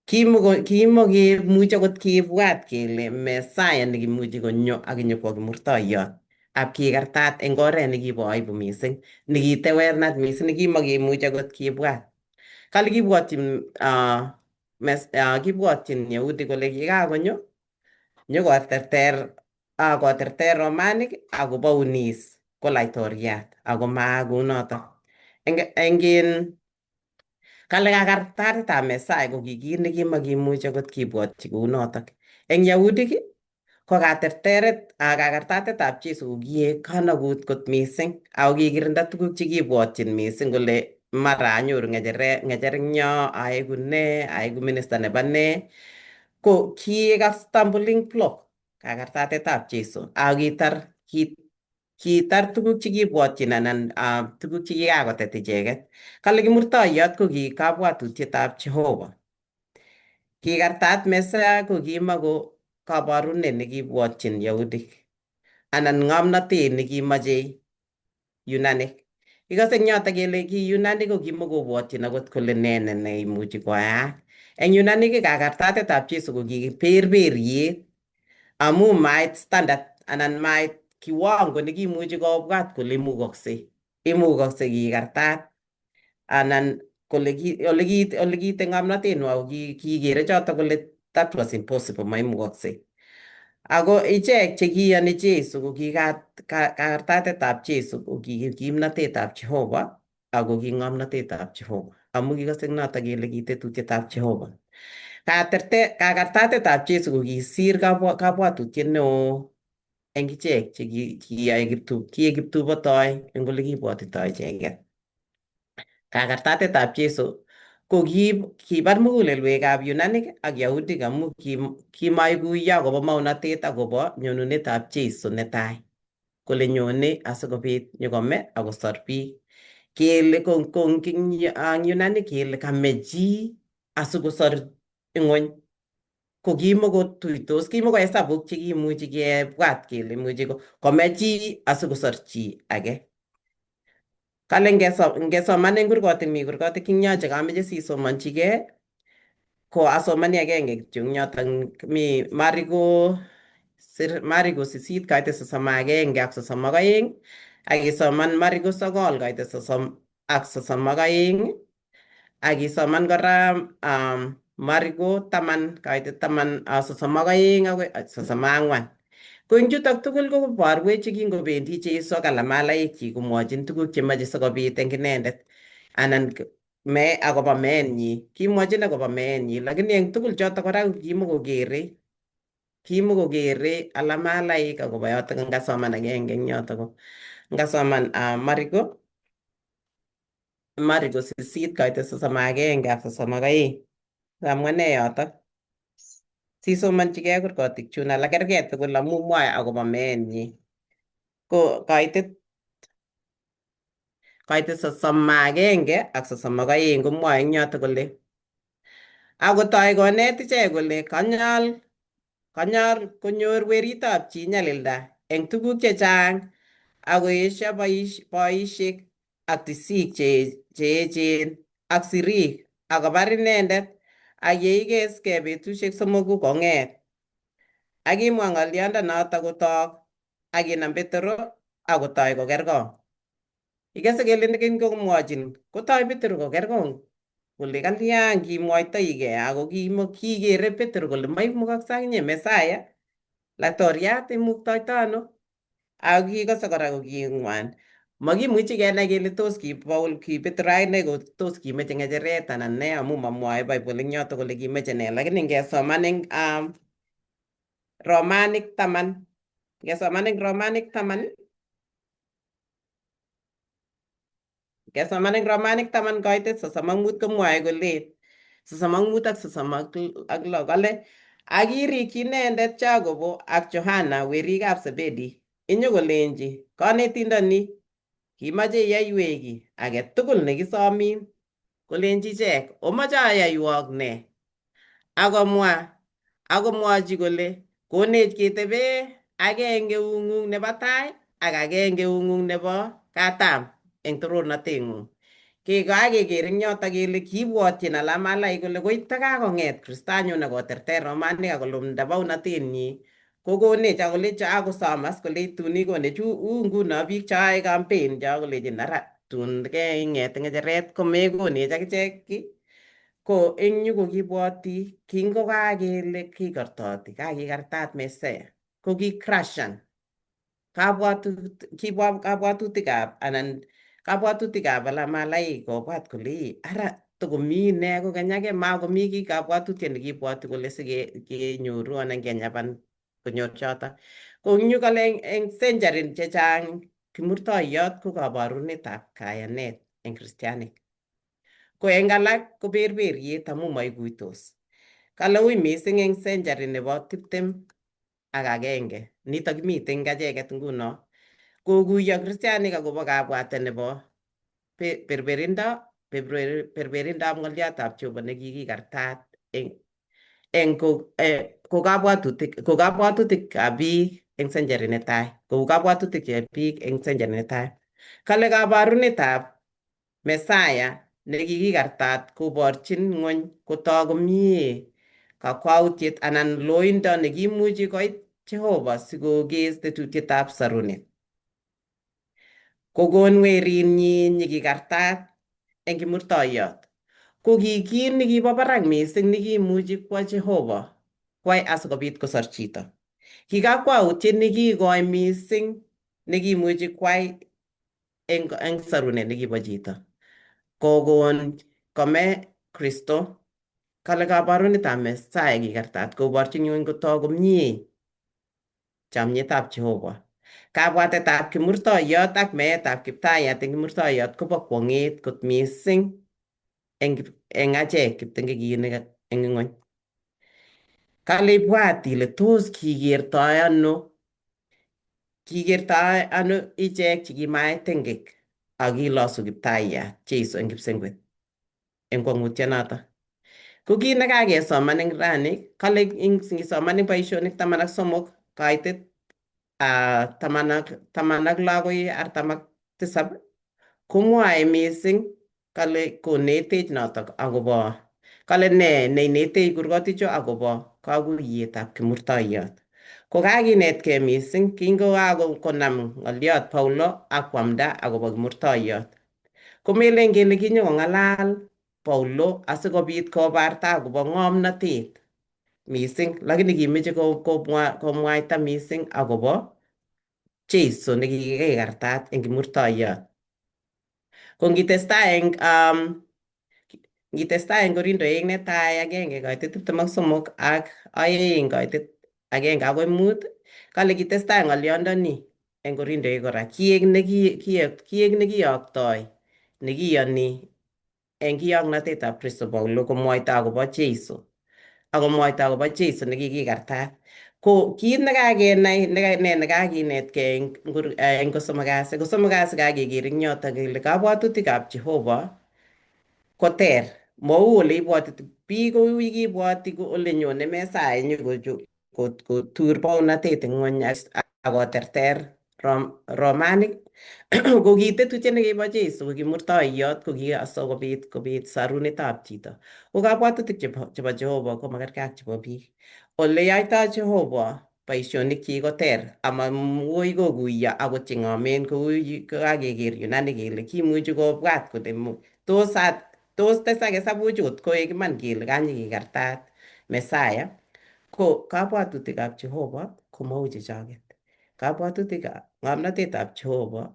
Kimukemuchi akot kibwat kele Messiah nekimuchi konyo ak nyikwo kimurtoiyot ab kikartat eng oret nekibo aibu mising nekitewernat mising nekimakemuchi akot kibwat. Kale kibwotyin Yahudi kole kikakonyo koterter Romanik akobaunis ko laitoriat ako maak kunotok. Kale kakartatetab Messiah ko kit nekimakimuchi akot kibwotyi kounotok. Eng Yahudik ko kakartatetab Jeiso ko kiek kanakut kot mising ako kikirinda tuguk chekibwotyin mising kole mara anyoru ng'echer eng yo aeku ne aeku minister nebo ne. Ko kiek a stumbling block kakartatetab Jeiso ako kitar tuguk chekibwotyin anan tuguk chekikakotet icheket. Kale kimurtoiyot ko ki kabwatutietab Jehovah. Kikartat Messiah ko kimako kabarunet nekibwotyin Yahudik anan ng'omnotet nekimache yunanik. Ikase eng yoto kele ki yunanik ko kimakobwotyin akot kole ne neimuchi koyaak. Eng yunanik kakartatetab Jeiso ko kiberberiet amu mait standard anan mait kiwango nekimuchi kobwat kole imukoksei kikartat anan kole ole kiite ng'omnotenwa kikere choto kole that was impossible maimukoksei. Ako ichek chekiyani Jeiso ko kakartatetab Jeiso ko kimnotetab Jehovah ako ki ng'omnotetab Jehovah amu kikase noto kele ki tetutietab Jehovah. Kakartatetab Jeiso ko kisir kabwatutiet neo eng ichek kiek kiptubotoi eng ole kibwotitoi icheket. Kakartatetab Jeiso ko kibar mugulelwekab yunanik ak Yahudik amu kimaikuyo akobo maunatet akobo nyonunetab Jeiso netai kole nyone asikobit nyikome akosor biik. Kele ang yunanik kele kame chi asikosor ing'ony ko kimukotuitos kimukohesabuk chekimuchi kebwat kele imuchi kome chi asikosor chi age. Kale ngesoman eng kurgotik mi kurgotik chengyoche kameche sisomanchigei ko asomani agenge kityo eng yoto mi Mariko 8 kaite 31 ak 32 akisoman Mariko 9 kaite 30 ak 32 akisoman kora Mariko 10 kaite 32 akoi 34. Ko eng chutok tugul koborwech chekingobendi Jeiso ak kalamalaikchi komwochin tuguk chemache sikobit eng inendet anan akobo meenyi. Kimwochin akobo meenyi lakini eng tugul chotok kora kimukokere alamalaik akobo yotok. Ngasoman agenge eng yotok ko ngasoman Mariko Mariko 8 koite 31 ak 32. Kamwa ne yotok? Sisomonchigei kurgotik chun alak kergei tugul amu mwoe akobo meenyi. Ko koite 31 ak 32 komwoe eng yotok kole akotoi konet ichek kole kanyal konyor weritab chi nyalilda eng tuguk chechang akoesho boisiek ak tisik cheechen ak sirik akobar inendet ak yeikeskei betusiek 3 kong'et. Akimwa ng'oliondonotok kotok akinam Petero akotoi kokergong. Ikose kele nekikomwochin kotoi Petero kokergong kole kalya ngimwoitoigei ako kikere Petero kole maimukakse akinye Mesaya laitoriat imuktoito ano? Ako kikose kora koking'wan. Makimuchi kenai kele tos ki Petero akine tos kimeche ng'echeret anan ne amu mamwoe Bible eng yotok kole kimeche ne, lakini ngesoman eng Romanik 10, ngesoman eng Romanik 10, ngesoman eng Romanik 10 koitet 35 komwoe kole 35 ak 36 kole akirikyi inendet Jakobo ak Johana werikab Zebedi inyokolenji konetindoni kimache iyaiwech kiy age tugul nekisomin. Kolenji ichek omoche ayaiwok ne? Akomwochi kole konech ketebee age eng eung'ung nebo tai ak age eng eung'ung nebo katam eng torornoteng'ung. Kakeker eng yotok kele kiibwotyin alamalai kole koite kakong'et Kristo anyun akoterter Romanik akolumda baunatenyi kokonech akolecho akosom as kole tun ikonech uu nguno biik choyoe campaign cho kolechin ara tun keing'et ng'echeret komekonech akichek kiy. Ko eng yu kokibwoti kingokakele kikartoti kakikartat Mesaya ko kikrashan kabwatutikab alamalaik kobwat kole ara tokomi ine kokeny ake makomi kiy kabwatutiet nekibwoti kole sikenyoru anan kenyapan konyor chotok. Ko eng yu kale eng century chechang kimurtoiyot ko kabarunetab kayanet eng kristianik. Ko eng alak ko berberiet amu maikuitos. Kale ui mising eng century nebo 21 nitok kimite eng acheket nguno kokuiyo kristianik akobo kabwatet nebo berberindab ng'oliotab Jehova nekikikartat ko kabwatutikab biik eng century netai, kou kabwatutikab biik eng century netai. Kale kabarunetab Mesaya nekikikartat koborchin ng'ony kotoi komie kakwautiet anan loindo nekimuchi koit Jehova sikokes tetutietab sarunet. Kokon werinyi nyikikartat eng kimurtoiyot. Ko ki kit nekibo barak mising nekimuchi kwo Jehova kwai asikobit kosor chito. Ki kakwautiet nekikoi mising nekimuchi kwai eng sarunet nekibo chito. Kokon kome Kristo. Kale kabarunetab Mesaya kikartat koborchin ng'ony kotoi komie chamyetab Jehova. Kabwatetab kimurtoiyot ak meetab Kiptayat eng kimurtoiyot kobo kwong'et kot mising eng achek kiptengekinik eng ng'ony. Kale ibwat ile tos kikertoi ano ichek chekimait tengek ak kilosu Kiptayat Jeiso eng kipsengwet eng kwong'utyonotok. Ko kit nekakesoman eng rani, kale ngisoman eng boisionik 13 kaitet 16 akoi 47 komwoe mising kale konetech notok akobo kale neinetech kurgotichu akobo kakuyetab kimurtoiyot. Ko kakinetkei mising kingokakonam ng'oliot Paulo akwamda akobo kimurtoiyot. Komelen kele kinyokong'alal Paulo asikobit kobarta akobo ng'omnotet mising lakini kimeche komwaita mising akobo Jeiso nekikikartat eng kimurtoiyot. Ko ngitestai eng Korintoek netai 1 koitet 23 ak 2 koitet 1 akoi 5 kale kitestai ng'oliondoni eng Korintoek kora kiek nekiyoktoi nekiyoni eng kiyoknotetab Kristo Paulo komwoito akobo Jeiso akomwoito akobo Jeiso nekikikartat. Ko kit nekakenai nekakinetkei eng kosomok kasi kakeker eng yotok kele kabwatutikab Jehova koter. Mau ole ibwotiti biik kou kibwoti ole nyone Mesaya kotur bounatet eng ng'ony akoterter Romanik. Ko ki tetutiet nekibo Jeiso ko kimurtoiyot ko kobit sarunetab chito. Ko kabwatutik chebo Jehova ko makergei ak chebo biik. Ole yoitoi Jehova boisionikchik koter amagoi kokuiyo akot cheng'omen kou kakeker yunani kele kimuchi kobwat kole tos tesak hesabuchu kot koek iman kele kanyikikartat Mesaya. Ko kabwatutikab Jehova komau chechoget. Ng'omnotetab Jehova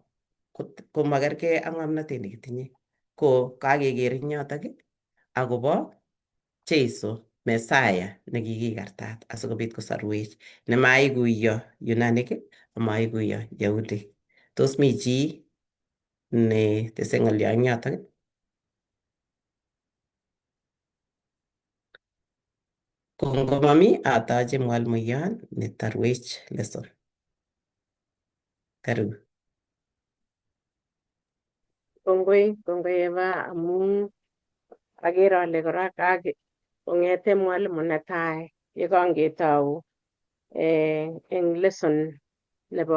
ko makergei ak ng'omnotet nekitinye. Ko kakeker eng yotok akobo Jeiso Mesaya nekikikartat asikobit kosorwech nemaikuiyo Yunanik amaikuiyo Yahudik. Tos mi chi netese ng'olyo eng yotok? Ko ngomami atache mwalimuyan netarwech lesson. Karibu. Kongoi Eva amu agere ale kora kong'ete mwalimu netai yekangetou eng lesson nebo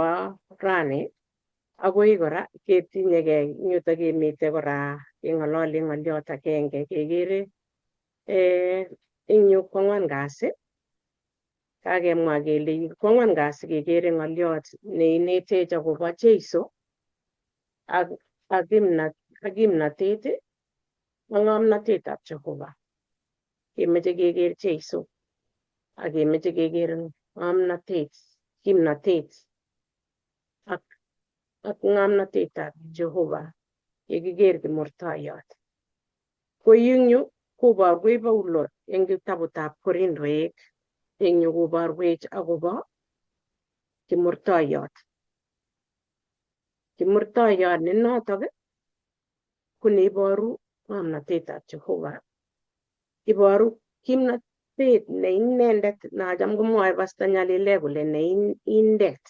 rani agoi kora ketinyegei yuto kemite kora keng'ololi ng'oliot agenge kekere eng yu kwang'wan kasi kakemwa kele kwang'wan kasi kekere ng'oliot neinetech akobo Jeiso ak kimnatet ak ng'omnotetab Jehova. Kemeche keker Jeiso ak kemeche keker ng'omnotet, kimnatet ak ng'omnotetab Jehova yekiker kimurtoiyot. Ko eng yu koborwech Paulo eng kitabutab Korindoek eng yu koborwech akobo kimurtoiyot. Kimurtoiyot ne notok ko neiboru ng'omnotetab Jehova. Iboru kimnatet ne inendet nacham komwoe Pastor Nyalile kole ne indet.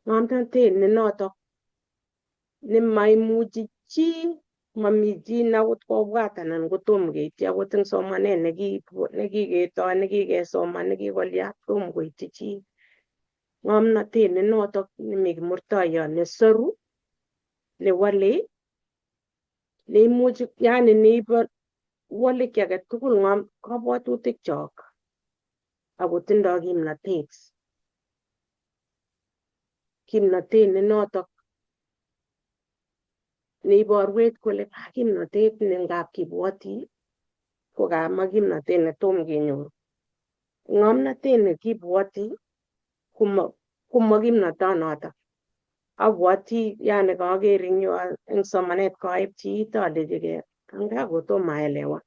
Ng'omnotet ne notok ne maimuchi chi, mami chi nakot kobwat anan kotom keityi akot eng somanet nekiketoi, nekikesoman, nekikolya tom koityi chi. Ng'omnotet ne notok nemi kimurtoiyot nesoru, newale, neimuchi yani wale kiy age tugul kabwatutik chok akotindoi kimnatet. Kimnatet ne notok neiborwech kole kimnatet ne ngap kibwoti ko kama kimnatet ne tom kenyoru. Ng'omnotet ne kibwoti komo kimnotonotok. Abwoti yani kaker eng yu eng somanet kaepchi alechigei anga kotom aelewan.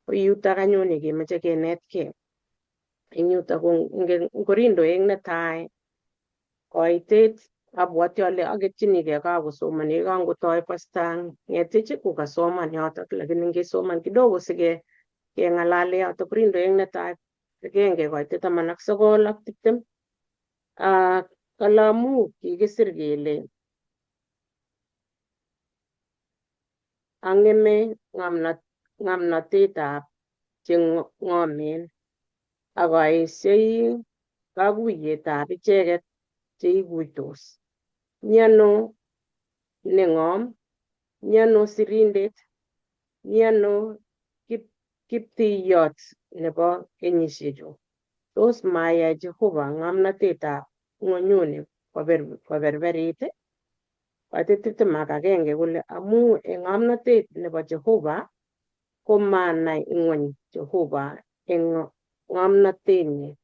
Ko yutok anyun yekemeche kenetkei. Eng yutok ko eng Korindoek netai koitet abwoti ale aketchinigei kakosomani yekangotoi Pastor Ng'etich kokasoman yotok lakini ngesoman kidogo sikeng'alale yotok Korindoek netai 1:19-20. Kalamu kikisir kele ang'eme ng'omnotetab cheng'omen akaesioi kakuyetab icheket cheikuitos. Miano neng'om, miano sirindet, miano kiptiyot nebo kenyisiechu. Tos mayai Jehova ng'omnotetab ng'onyuni koberberit. Kaitet 21 kole amu eng ng'omnotet nebo Jehova komanai ng'ony Jehova eng ng'omnotenyi.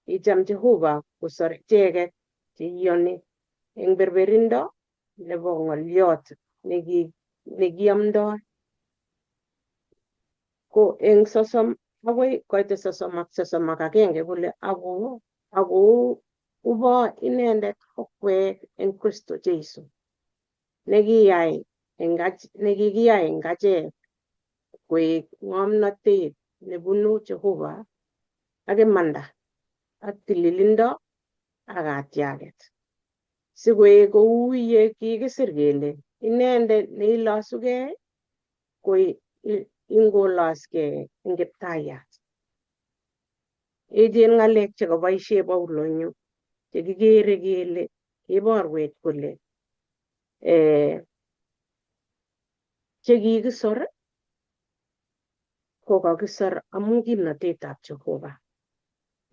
Icham Jehova kosor icheket cheiyoni eng berberindo nebo ng'oliot nekiamdoi. Ko eng 30 agoi koite 31 kole ako ubo inendet okwek eng Kristo Jeiso. nekikiyai eng achek koek ng'omnotet nebunu Jehovah ak imanda ak tililindo ak katiaget. Sikoek kou ye kikisir kele inendet neilosugei ko ingoloskei eng Kiptaiyat. Echen ng'alek chekaboisie Paulo eng yu chekikere kele kiborwech kole chekikisor ko kakisor amu kimnatetab Jehovah.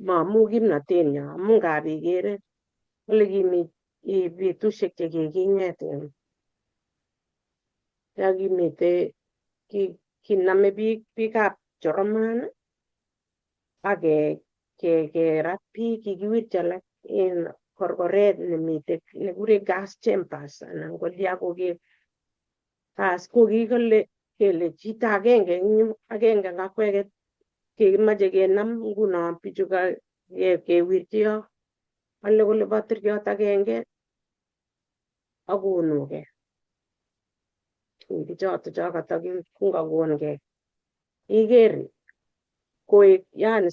Ma amu kimnatenyo amu ngap ikere kole kimi betusiek chekiking'et kiname biikab Choroman ak kerat biik, kikiwirchi alak en korkoret nekikure gas chambers anan kolya kokikole kele chito agenge eng yu, agenge eng akweket kekimache kenam nguno bichu kewirchi yo. Kale kole patiriot agenge akonugei. Bichoto cho katakongakongei. Iker koek yani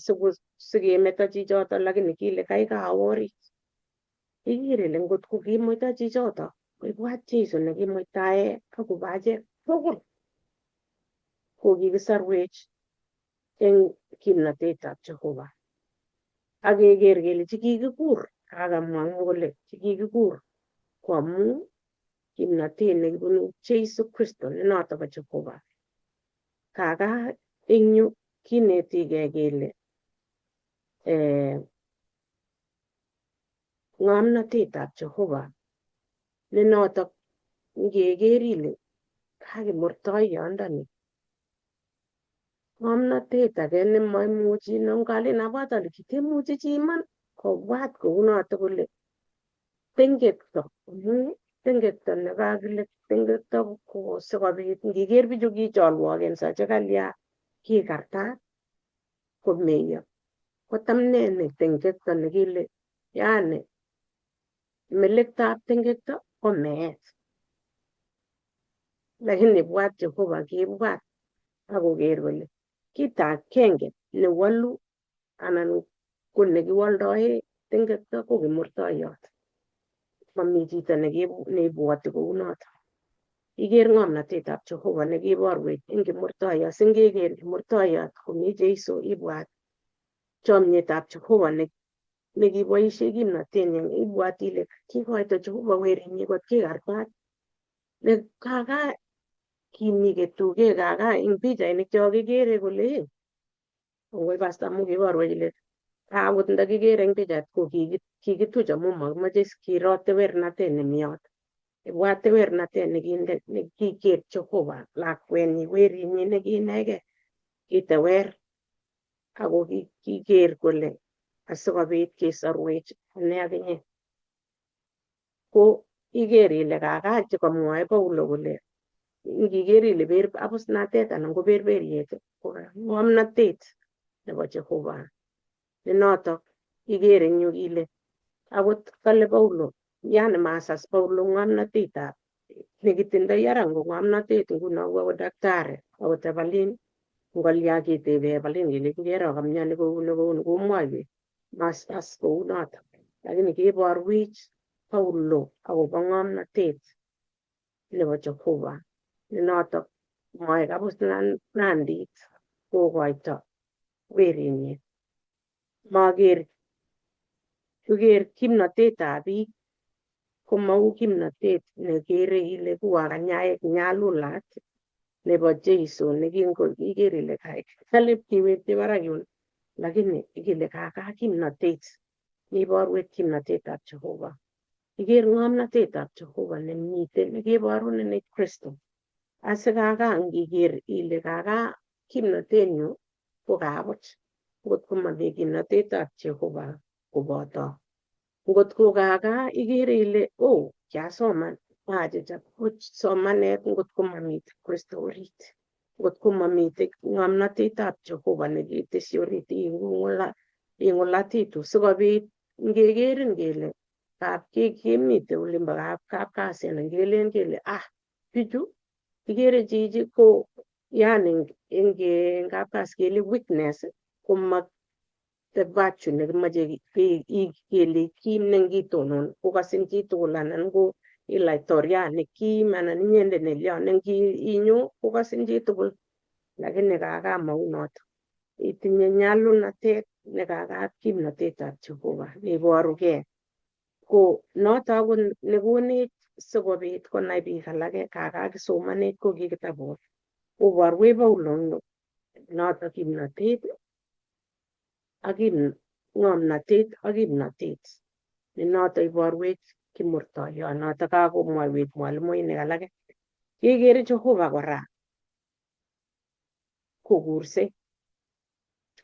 sikemeto chichoto lakini kile kaikai awo orit. Ikere ile ngotko kimuita chichoto koibwat Jeiso nekimuitae akobo achek tugul. Ko kikisorwech eng kimnatetab Jehovah. Akeker kele chikikikur kakamwa kole chikikikur ko amu kimnatet nekibunu Jeiso Kristo ne noto ko Jehovah. Kaka eng yu kinetigei kele ng'omnotetab Jehovah ne notok ngeker ile kakimurtoiyondoni. Ng'omnotet age nemaimuchi ngalen abwat ale kitemuchi chi iman kobwat kounoto kole tengekto amu tengekto nekakile tengekto ko sikobit ngiker bichu kicholwokenso chekalya kikartat komeiyo. Kotamne ne tengekto nekile yani melektoab tengekto ko meet. Lakini bwat Jehovah kibwat akoker kole kito agenge newalu anan ko nekiwaldae tengekto ko kimurtoiyot. Mami chito neibwoti kounoto. Iker ng'omnotetab Jehovah nekiborwech eng kimurtoiyot. Singeker kimurtoiyot komi Jeiso ibwat chomietab Jehovah nekiboisie kimnatenyi. Ibwat ile kikoito Jehovah werinyi kot kikartat. Kaka kimi ketuge kaka eng pichainik cho kikere kole kongoi pasta amu kiborwech ile akot ndakikere eng pichait ko kikituch amu makimache kiro tewernatet nemi yot. Ibwat tewernatet nekiker Jehovah lakwenyi werinyi nekiinegei kitewer ako kiker kole asikobit kesorwech ane akinye. Ko iker ile kaka chekamwoe Paulo kole ngiker ile abusnatet anan ko berberiet ko ng'omnotet nebo Jehovah. Ne notok ikere eng yu ile akot kale Paulo yani masas Paulo ng'omnotetab nekitindoi ara ngo ng'omnotet nguno ko daktari akot Evelyn ngolya ketebe Evelyn kele ngero kamnyoni kouni komwoiwech masas kounoto. Lakini kiborwech Paulo akobo ng'omnotet nebo Jehovah ne notok mwoe kabusnandit kokoito werinyi. Maker kimnatetab biik komau kimnatet nekere ile kuwakanyait nyalulat nebo Jeiso nekingoiker ile kalip kiwekyi barak yun lakini ikile kaka kimnatet neiborwech kimnatetab Jehovah. Iker ng'omnotetab Jehovah nemiten nekeborun eng Kristo. Asikaka ngiker ile kaka kimnatenyu ko kabuch. Ngot ko mami kimnatetab Jehovah koboto. Ngot ko kaka ikere ile kiasoman achicha buch somanet ngot ko mamite Kristo orit. Ngot ko mamite ng'omnotetab Jehovah neketesyi orit ing'olatitu sikobit ngekerin kele kimite olimbo kapkasi anan kelen kele bichu ikere chichi ko yani eng kapkasi kele weakness ko the virtue nekimache kele kim nengitonon kokasin chitugul anan ko ilaitoriat nekim anan inyendet nelyon nenginyo kokasin chitugul lakini kaka maunoto itinye nyalunatet nekakab kimnatetab Jehova neiborugei ko noto ko nekonech sikobit konai biik alake kakakisomanech ko kitabut koborwech Paulo noto kimnatet ak ng'omnatet ak kimnatet ne noto iborwech kimurtoiyot noto kakomwaiwech mwalimuinik alake kekere Jehova kora kokursei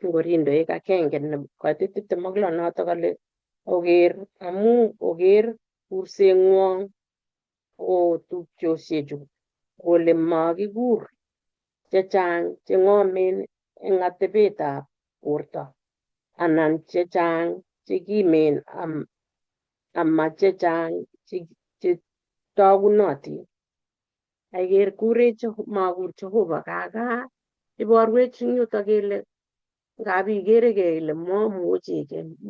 Korindoik 1:26 noto kale oker kurseng'wong o tupchosiechu kole makikur chechang cheng'omen eng atebetab borto anan chechang chekimen ama chechang chetagunotin aiker makur Jehova kaka iborwech eng yuto kele ngap igeregei ile mamuchi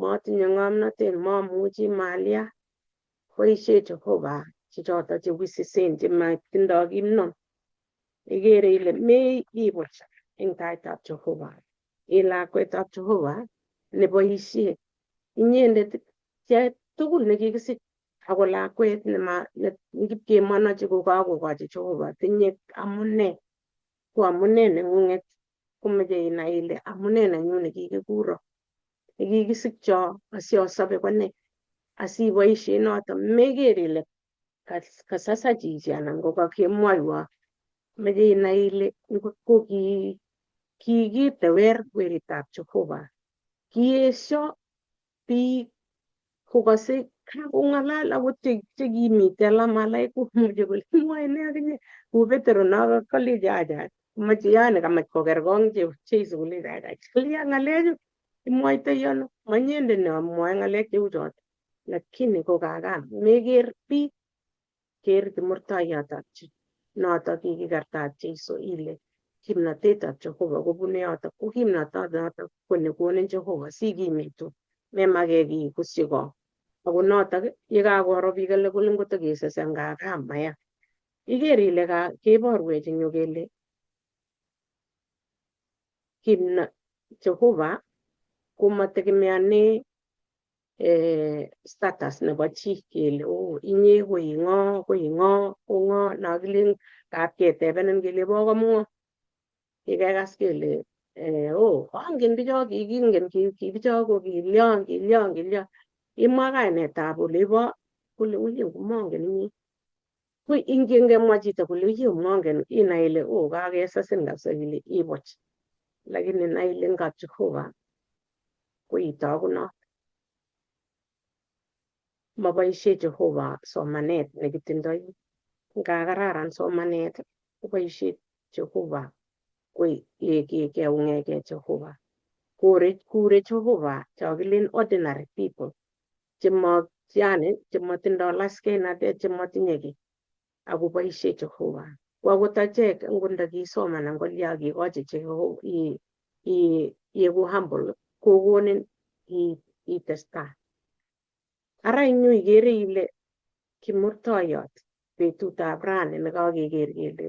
matinye ng'omnotet mamuchi malia boisie Jehova chechoto chewisisen chematindoi kimnon igere ile meibuch eng taitab Jehova lakwetab Jehova neboisie inyendet tugul nekikisich ako lakwet nekipkemanachi kokakokochi Jehova tinye amune ko amune neng'ung'et komeche inai ile amune nenyu nekikikuro nekikisikcho asiosobe kone asiboisie noto meker ile kasasa chichi anan kokakemwoiwo meche inai ile ko kikitewer weritab Jehova kiesio biik kokase kakong'alal akot chekimite alamalai komuche kole imwoe nee akinye kou Petero nokolechi acha mache yani kamach kokerkong Jeiso kolechi acha kalya ng'alechu imwoitoi ano mainyendet neamwoe ng'alek cheu choto lakini ko kaka meker biik ker kimurtoiyotab noto kikikartab Jeiso ile kimnatetab Jehova kobune yoto ko kimnatonoto ko nekonin Jehova sikimitu memake kiy kusyikong ako notok yekakoro biik alak kole ngotakesase ngaka maya iker ile keborwech eng yu kele Jehova komategemeane status nebo chi kele inye ko ing'o ko ng'o nakilen kap ketebenin kele bo komng'o kikekas kele angen bicho kikingen bicho ko kilyon imwa kainetab olebo kole uye komangen inye ko ingemwa chito kole uye mangen inai ile kakesasin kabisa kele iboch lakini nai ile ngap Jehova ko itogunot maboisie Jehova somanet nekitindoi ngakararan somanet koboisie Jehova keung'ege Jehova kure Jehova chokilen ordinary people chematindoi laskeinatet chematinye kiy akoboisie Jehova ko akot achek ndakisoman angolya kekochi Jehova ieku humble kokonin itestai ara eng yu ikere ile kimurtoiyot betutab rani nekakeker kele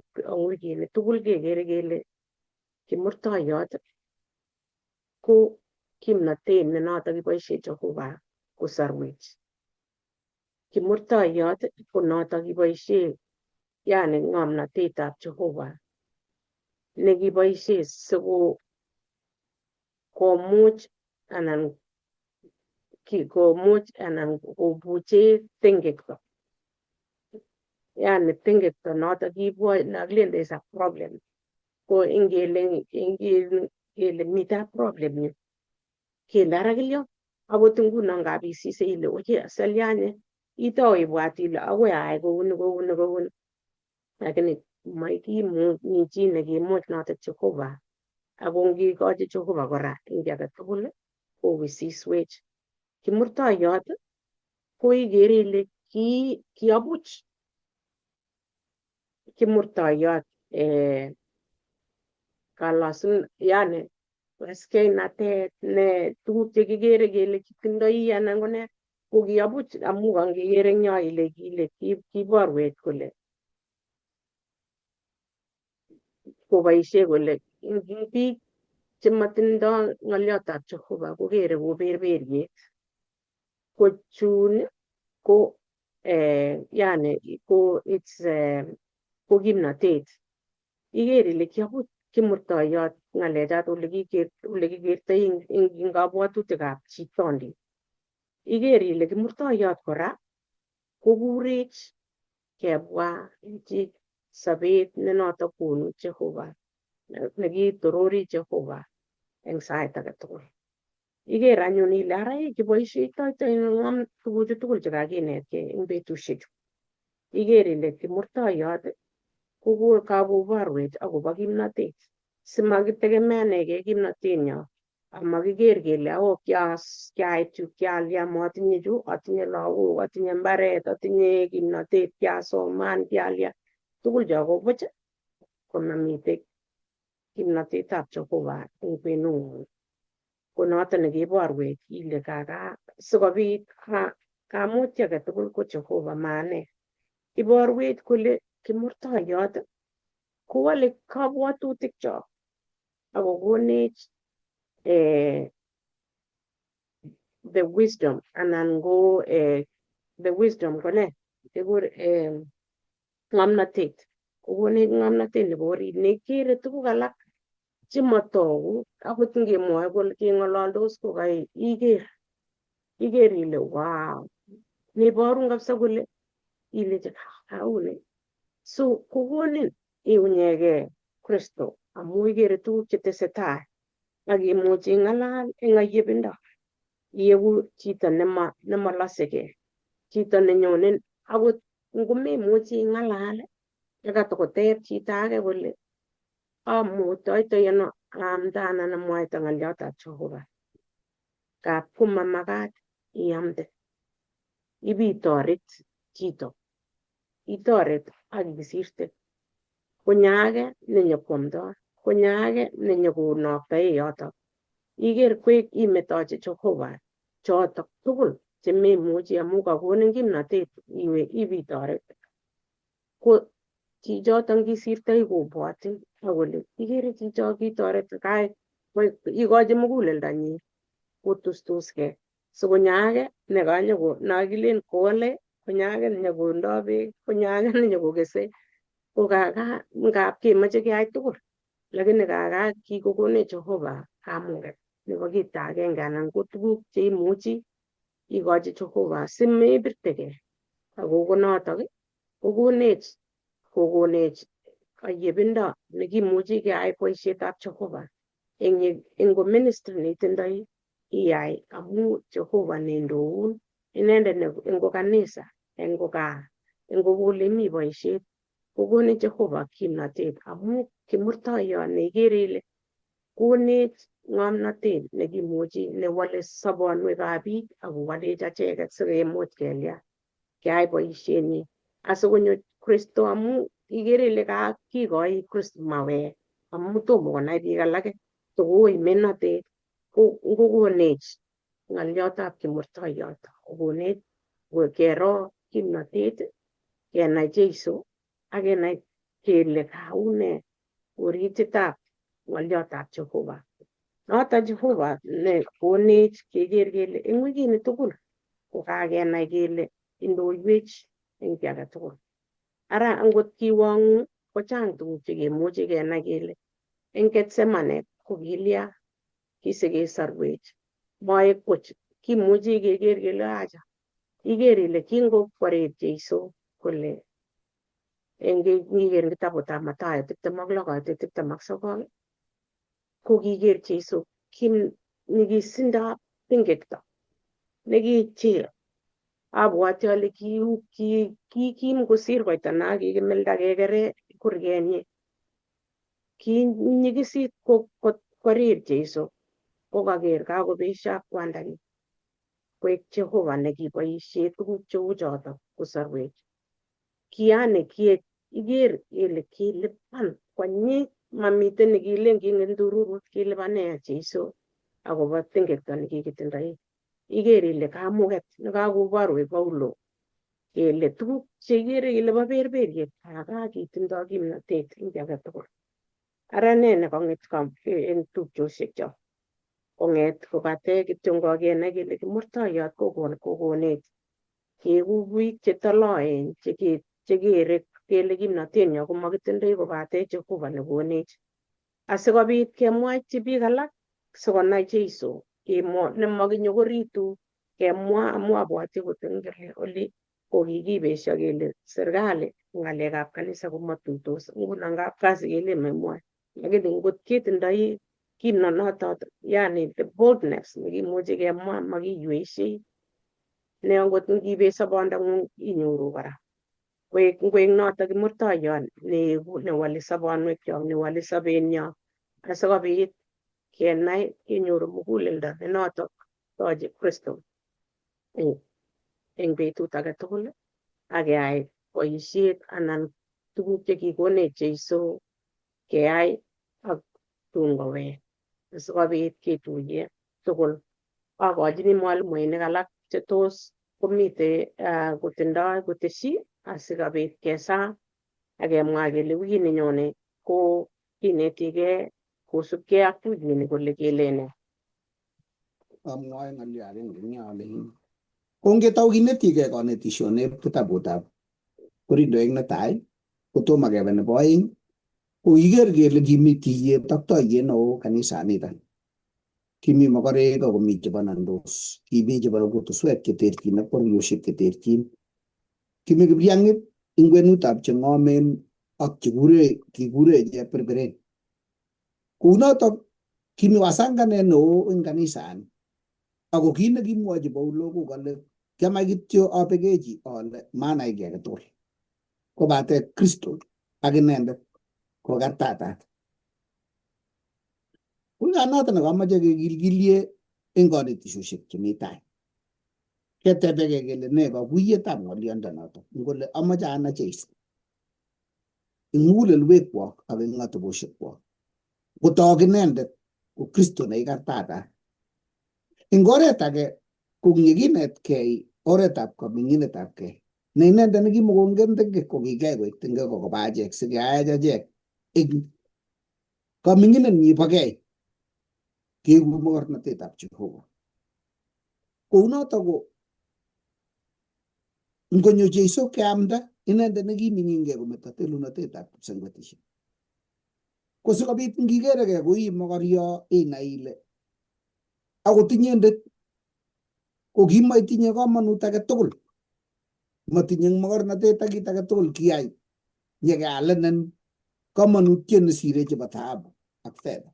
wikini tugul kekere kele kimurtoiyot ko kimnatet ne noto kiboisie Jehova kosorwech kimurtoiyot ko noto kiboisie yani ng'omnotetab Jehova nekiboisie siko komuch anan kobuche tengekto yani tengekto noto kibwoe nakilen there is a problem ko ingele mita problem yu kele ara kilyo akot nguno ngap isise ile oye asalyanye itou ibwat ile akoi ayai kouni lakini makimuchi chi nekimuch noto Jehova ako ngikochi Jehova kora eng age tugul kowisiswech kimurtoiyot ko igere ile kiabuch kimurtoiyot kalosun yani weskeinatet ne tuguk chekigere kele kitindoi anan ko ne ko kiabuch amu kangekere eng yo ile kiborwech kole koboisie kole biik chematindoi ng'oliotab Jehova kokere ko berberiet ko chun ko yani ko kimnatet iker ile kiabut kimurtoiyot ng'alechot ole kikertoi eng kabwatutikab chitondi iker ile kimurtoiyot kora kokurech kebwa chi sobet ne noto konu Jehova nekitorori Jehova eng sait age tugul iker anyun ile ara kiboisietoi tuguchu tugul chekakinetkei eng betusiechu iker ile kimurtoiyot kakoborwech akobo kimnatet simakitegemeanege kimnatenyo amakiker kele kiait yu kialya matinye chu atinye lagok atinye mbaret atinye kimnatet kiasoman kialya tugul cho ko buch komamite kimnatetab Jehova eng kwenung'ung ko noto nekeborwech ile sikobit kamuty age tugul ko Jehova maane iborwech kole kimurtoiyot kowole kabwatutik cho akokonech the wisdom anan ko the wisdom ko ne kekur ng'omnotet kokonech ng'omnotet nebo orit nekere tuguk alak chematogu akot ngemwoe kole keng'ololdos kokai iker ile wow neiborun kabisa kole ile kauni so kokonin iunyege Kristo amu ikere tuguk chetesetai akimuchi ing'alal eng ayebindo iegu chito nemalasegei chito nenyonen akot ngomemuchi ing'alal nekatokoteb chito age kole amuitoitoi ano aamda anan amwaita ng'oliotab Jehova ngap komamakat iamde ibitoret chito itoret akisirte konyaage nenyokwomdoi konyaage nenyokonoktoe yoto iker kwek imetochi Jehova chotok tugul chememuchi amu kakonin kimnatet iwe ibitoret ko chichoto kisirtoi kobwotin akole ikere chicho kitoret ikochi muguleldonyi kotustuskei sikonyaage nakilen kole konyaage nenyokondoi beek konyaage nenyokokese ko ngap kemoche keyai tugul lakini kikokonech Jehova kamuget nebo kito agenge anan ko tuguk cheimuchi ikochi Jehova simebirtegei ako konotok kokonech ayebindo nekimuchi keyai boisietab Jehova eng ministry neitindoi iyai amu Jehova nendoun inendet eng kanisa eng gaa eng ole imi boisiet kokonin Jehova kimnatet amu kimurtoiyot neikere ile konech ng'omnotet nekimuchi newole sobonwekab biik akowalech acheket sikemuch keyai boisienyi asikonyo Kristo amu ikere ile kikoi Kristo mawek amu tomo konai biik alake tokoi menotet kokonech ng'oliotab kimurtoiyot kokonech kero kimnatet kenai Jeiso akenai kele kaune orititab ng'oliotab Jehova noto Jehova nekonech keker kele eng wikini tugul kokakenai kele indoiwech eng kiy age tugul ara angot kiwong'u kochang tuguk chekemuchi kenai kele eng Getsemane kokilya kisikesorwech moek buch kimuchi keker kele acha iker ile kingokwerech Jeiso kole ngiker kitabutab Mathayo 26:29 ko kiker Jeiso nyikisindab tengekto nekichil abwoti ale kikim kosir koita no kikimilda kekere kurgenyi kinyikisit korir Jeiso kokaker kakobesio ak kwandanyi koek Jehova nekiboisie tuguk cheu chotok kosorwech. Kiyane iker ile kilipan konyit mamiten nekilen kingen ndururut kilipane Jeiso akobo tengekto nekikitindoi. Iker ile kamuket nekakoborwech Paulo kele tuguk cheikere ile bo berberiet kitindoi kimnotet eng age tugul. Ara nee nekong'et en tupchosiekchok kong'et kobate kityo kenai kele kimurtoiyot kokonech keeku biik chetoloen chekere kele kimnotenyo komakitindoi kobate Jehova nekonech asikobit kemwachi biik alak sikonai Jeiso nemakinyokoritu kemwa amu abwati kole oli kokikibesio kele serikali ng'alekab kanisa komatuitos nguno kapkasi kele memwae lakini ngot ketindoi kimnonotot yani the boldness nekimuchi kemwa makiyweisie ne angot ngibet sobondang'ung inyoru kora koek notok kimurtoiyot newole sobonwekchok newole sobenyo asikobit kenai kenyoru muguleldo ne notok toche Kristo eng betut age tugul akeyai boisiet anan tuguk chekikonech Jeiso keyai ak tun kowek asikobit ketuiye tugul. Akochini mwalimuinik alak chetos komite kotindoi koteshi asikobit kesaa akemwa kele wikit nenyone ko kinetigei kosubkei ak wikini kole kele nee. Amwoe ng'olyo agenge eng yo ale kongetau kinetigei kanetisyonet kitabutab Korintoek netai kotomo kebe nebo oeng ko kiker kele kimi tiyet ak toiyet neo kanisanito. Kimi mokorek akomi chebo nandos, kimi chebo kutuswek cheterchin ak bororiosiek cheterchin, kimi kipyang'it ing kwenutab cheng'omen ak kikure cheberberen. Kounotok kimi wasanganet neo eng kanisani ako kit nekimwochi Paulo ko kole kiamach kityo abekechi ale manai kiy age tugul kobate Kristo ak inendet ko kartatat. Noto nekamache kekilkilie eng kanetisiosiek chemi tai. Ketebekei kele ne kakuyetab ng'oliondonoto ngole amache anai Jeiso eng mugulelwekwok ak eng atebosiekwok kotok inendet ko Kristo nekikartatat. Eng oret age ko yekinetkei oretab kaming'inetabkei ne inendet nekimakongen tengek ko kikiyai koek tengek koba achek sikeyach achek eng kaming'inenyi bo kei keibu mogornotetab Jehova. Kounotok ko ngonyo Jeiso keamda inendet nekiming'ingei kometo telunotetab kipsengwetisiek. Ko sikobit ngikeregei ko ii mogorio inai ile akot inyendet ko kimaitinye kamanut age tugul, matinye mogornotet ak kit age tugul kiyai nyekealenen kamanutiet nesire chebo dhahabu ak fedha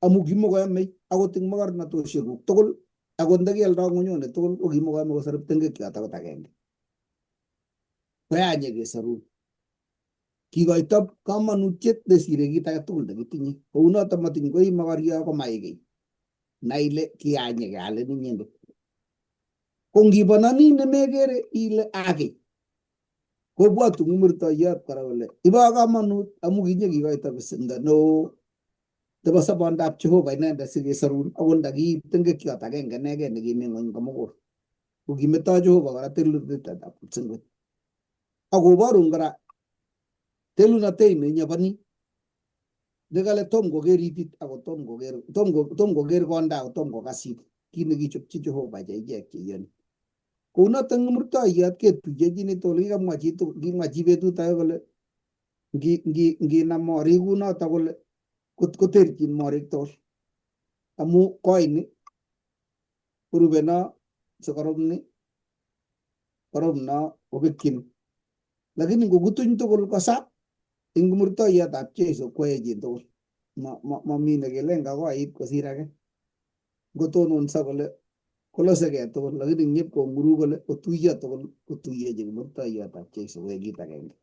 amu kimakoyomei akot eng mogornotosiekuk tugul akot ndakialdoi ng'unyone tugul ko kimakoyomei kosorub tengekyot akot agenge. Koyach nyekesorun kikoito kamanutiet nesire kit age tugul nekitinye. Kounotok matiny koi mogorio komai kiy nai ile kiyach nyekealen inyendet. Ko ngibononi nemekere ile ake kobwotu kimurtoiyot kora kole ibo kamanut amu kinyekikoito besendo neo nebo sobondab Jehova inendet sikesorun akot ndakiib tengekyot agenge inegei nekimi ng'ony komugul. Ko kimetoi Jehova kora telunotetab kipsengwet akoborun kora telunotet neinyoboni nekale tom koker itit ako tom koker konda ako tom kokas it kit nekichopchi Jehova ichek cheiyoni. Kounotok kimurtoiyot ketuyechini tugul kimwa chi betut age kole nginam morik kunotok kole koterchin morik tugul amu koini korube no sikorup ni korup no kobekyin lakini ngokutuny tugul kosa eng kimurtoiyotab Jeiso koechin tugul mami nekelen kakoit kosir age ngotononso kole kolosegei tugul lakini nyip kong'uru kole kotuiyo tugul kotuiyechi kimurtoiyotab Jeiso koek kit agenge.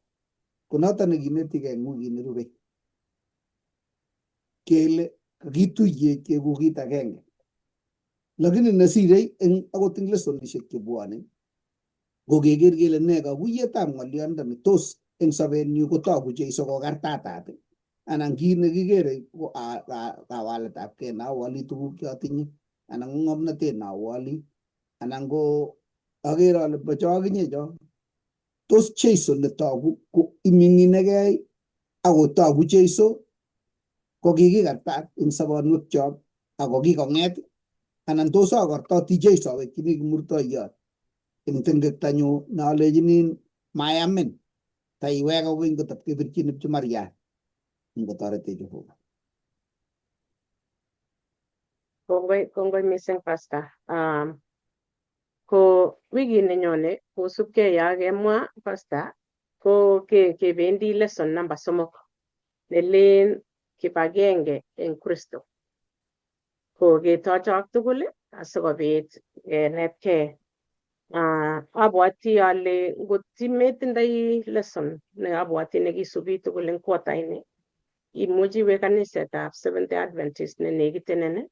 Konotok nekinetigei eng wikit nerubei kele kakituiye keeku kit agenge lakini nasirei eng akot eng lesonishek chebwone ko keker kele ne kakuyetab ng'olyondoni tos eng sobenyu kotogu Jeiso kokartatat anan kit nekikere ko kawaletab kei nawoli tuguk chotinye anan ko ng'omnotet nawoli anan ko aker ale bocho akinye cho tos Jeiso netogu ko iming'inegei akotogu Jeiso ko kikikartat eng sobonwekchok ako kikong'et anan tos akortoti Jeiso awekchini kimurtoiyot eng tengektanyu nalechinin mayamin taiwek akoi kotab kebirchin Kipchumariat ngotoretech Jehova. Kongoi missing Pastor. Ko wikit nenyone kosubkei ya kemwa Pastor ko kebendi lesson number 3 nelen kibagenge eng Kristo. Ko ketochok tugul asikobit kenetkei. Abwati ale ngot metindoi lesson ne abwati nekisubi tugul eng quarter-ini, imuchi iwe kanisetab Seventh Day Adventist ne nekitenen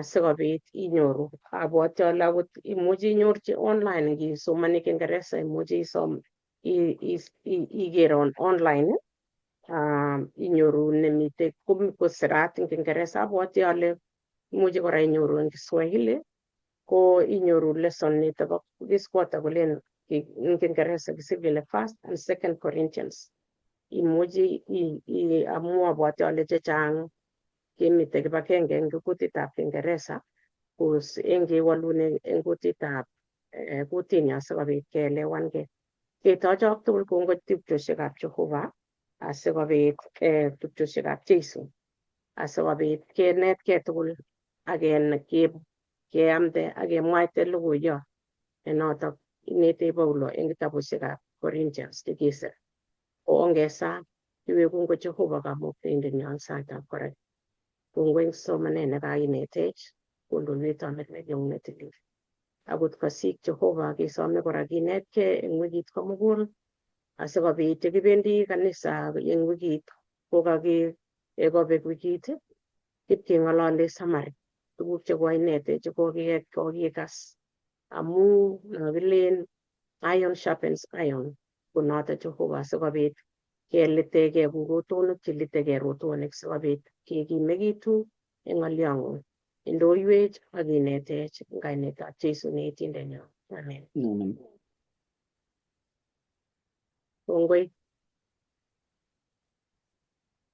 sikobit inyoru. Abwati ale akot imuchi inyorchi online ngisomani Kingeresa, imuchi isom iker online inyoru nemite kosirat eng Kingeresa. Abwati ale imuchi kora inyoru eng Kiswahili ko inyoru lesson nito bo this quarter kolen eng Kingeresa kisibile 1st and 2nd Corinthians. Imuchi amu abwati ale chechang kemite kibagenge eng kutitab Kingeresa kus eng kewalune eng kutitab kutinyo sikobit keelewankei. Ketochok tugul kongoi tupchosyekab Jehova asikobit tupchosyekab Jeiso asikobit kenetkei tugul ak keamde ak kemwaite logoiyot notok inete Paulo eng kitabusiekab Corinthians chekisir. Ongesa iwe kongoi Jehova kamuktaindenyo eng saitab kora. Kongoi eng somanet nekainetech, kondolwech tomet nenyong netilil. Akot kosik Jehova kesome kora kinetkei eng wikit komugul asikobit yekibendi kanisa eng wikit kokabek wikit kipkeng'olole summary tuguk chekoinetech chekokikas amu kilen iron sharpens iron konoto Jehova sikobit kelitegei kou rotonok chelitegei rotonik sikobit kekimegitu eng ng'olyong'ung. Indoiwech ak inetech eng kainetab Jeiso ne etindenyo. Amen. Kongoi.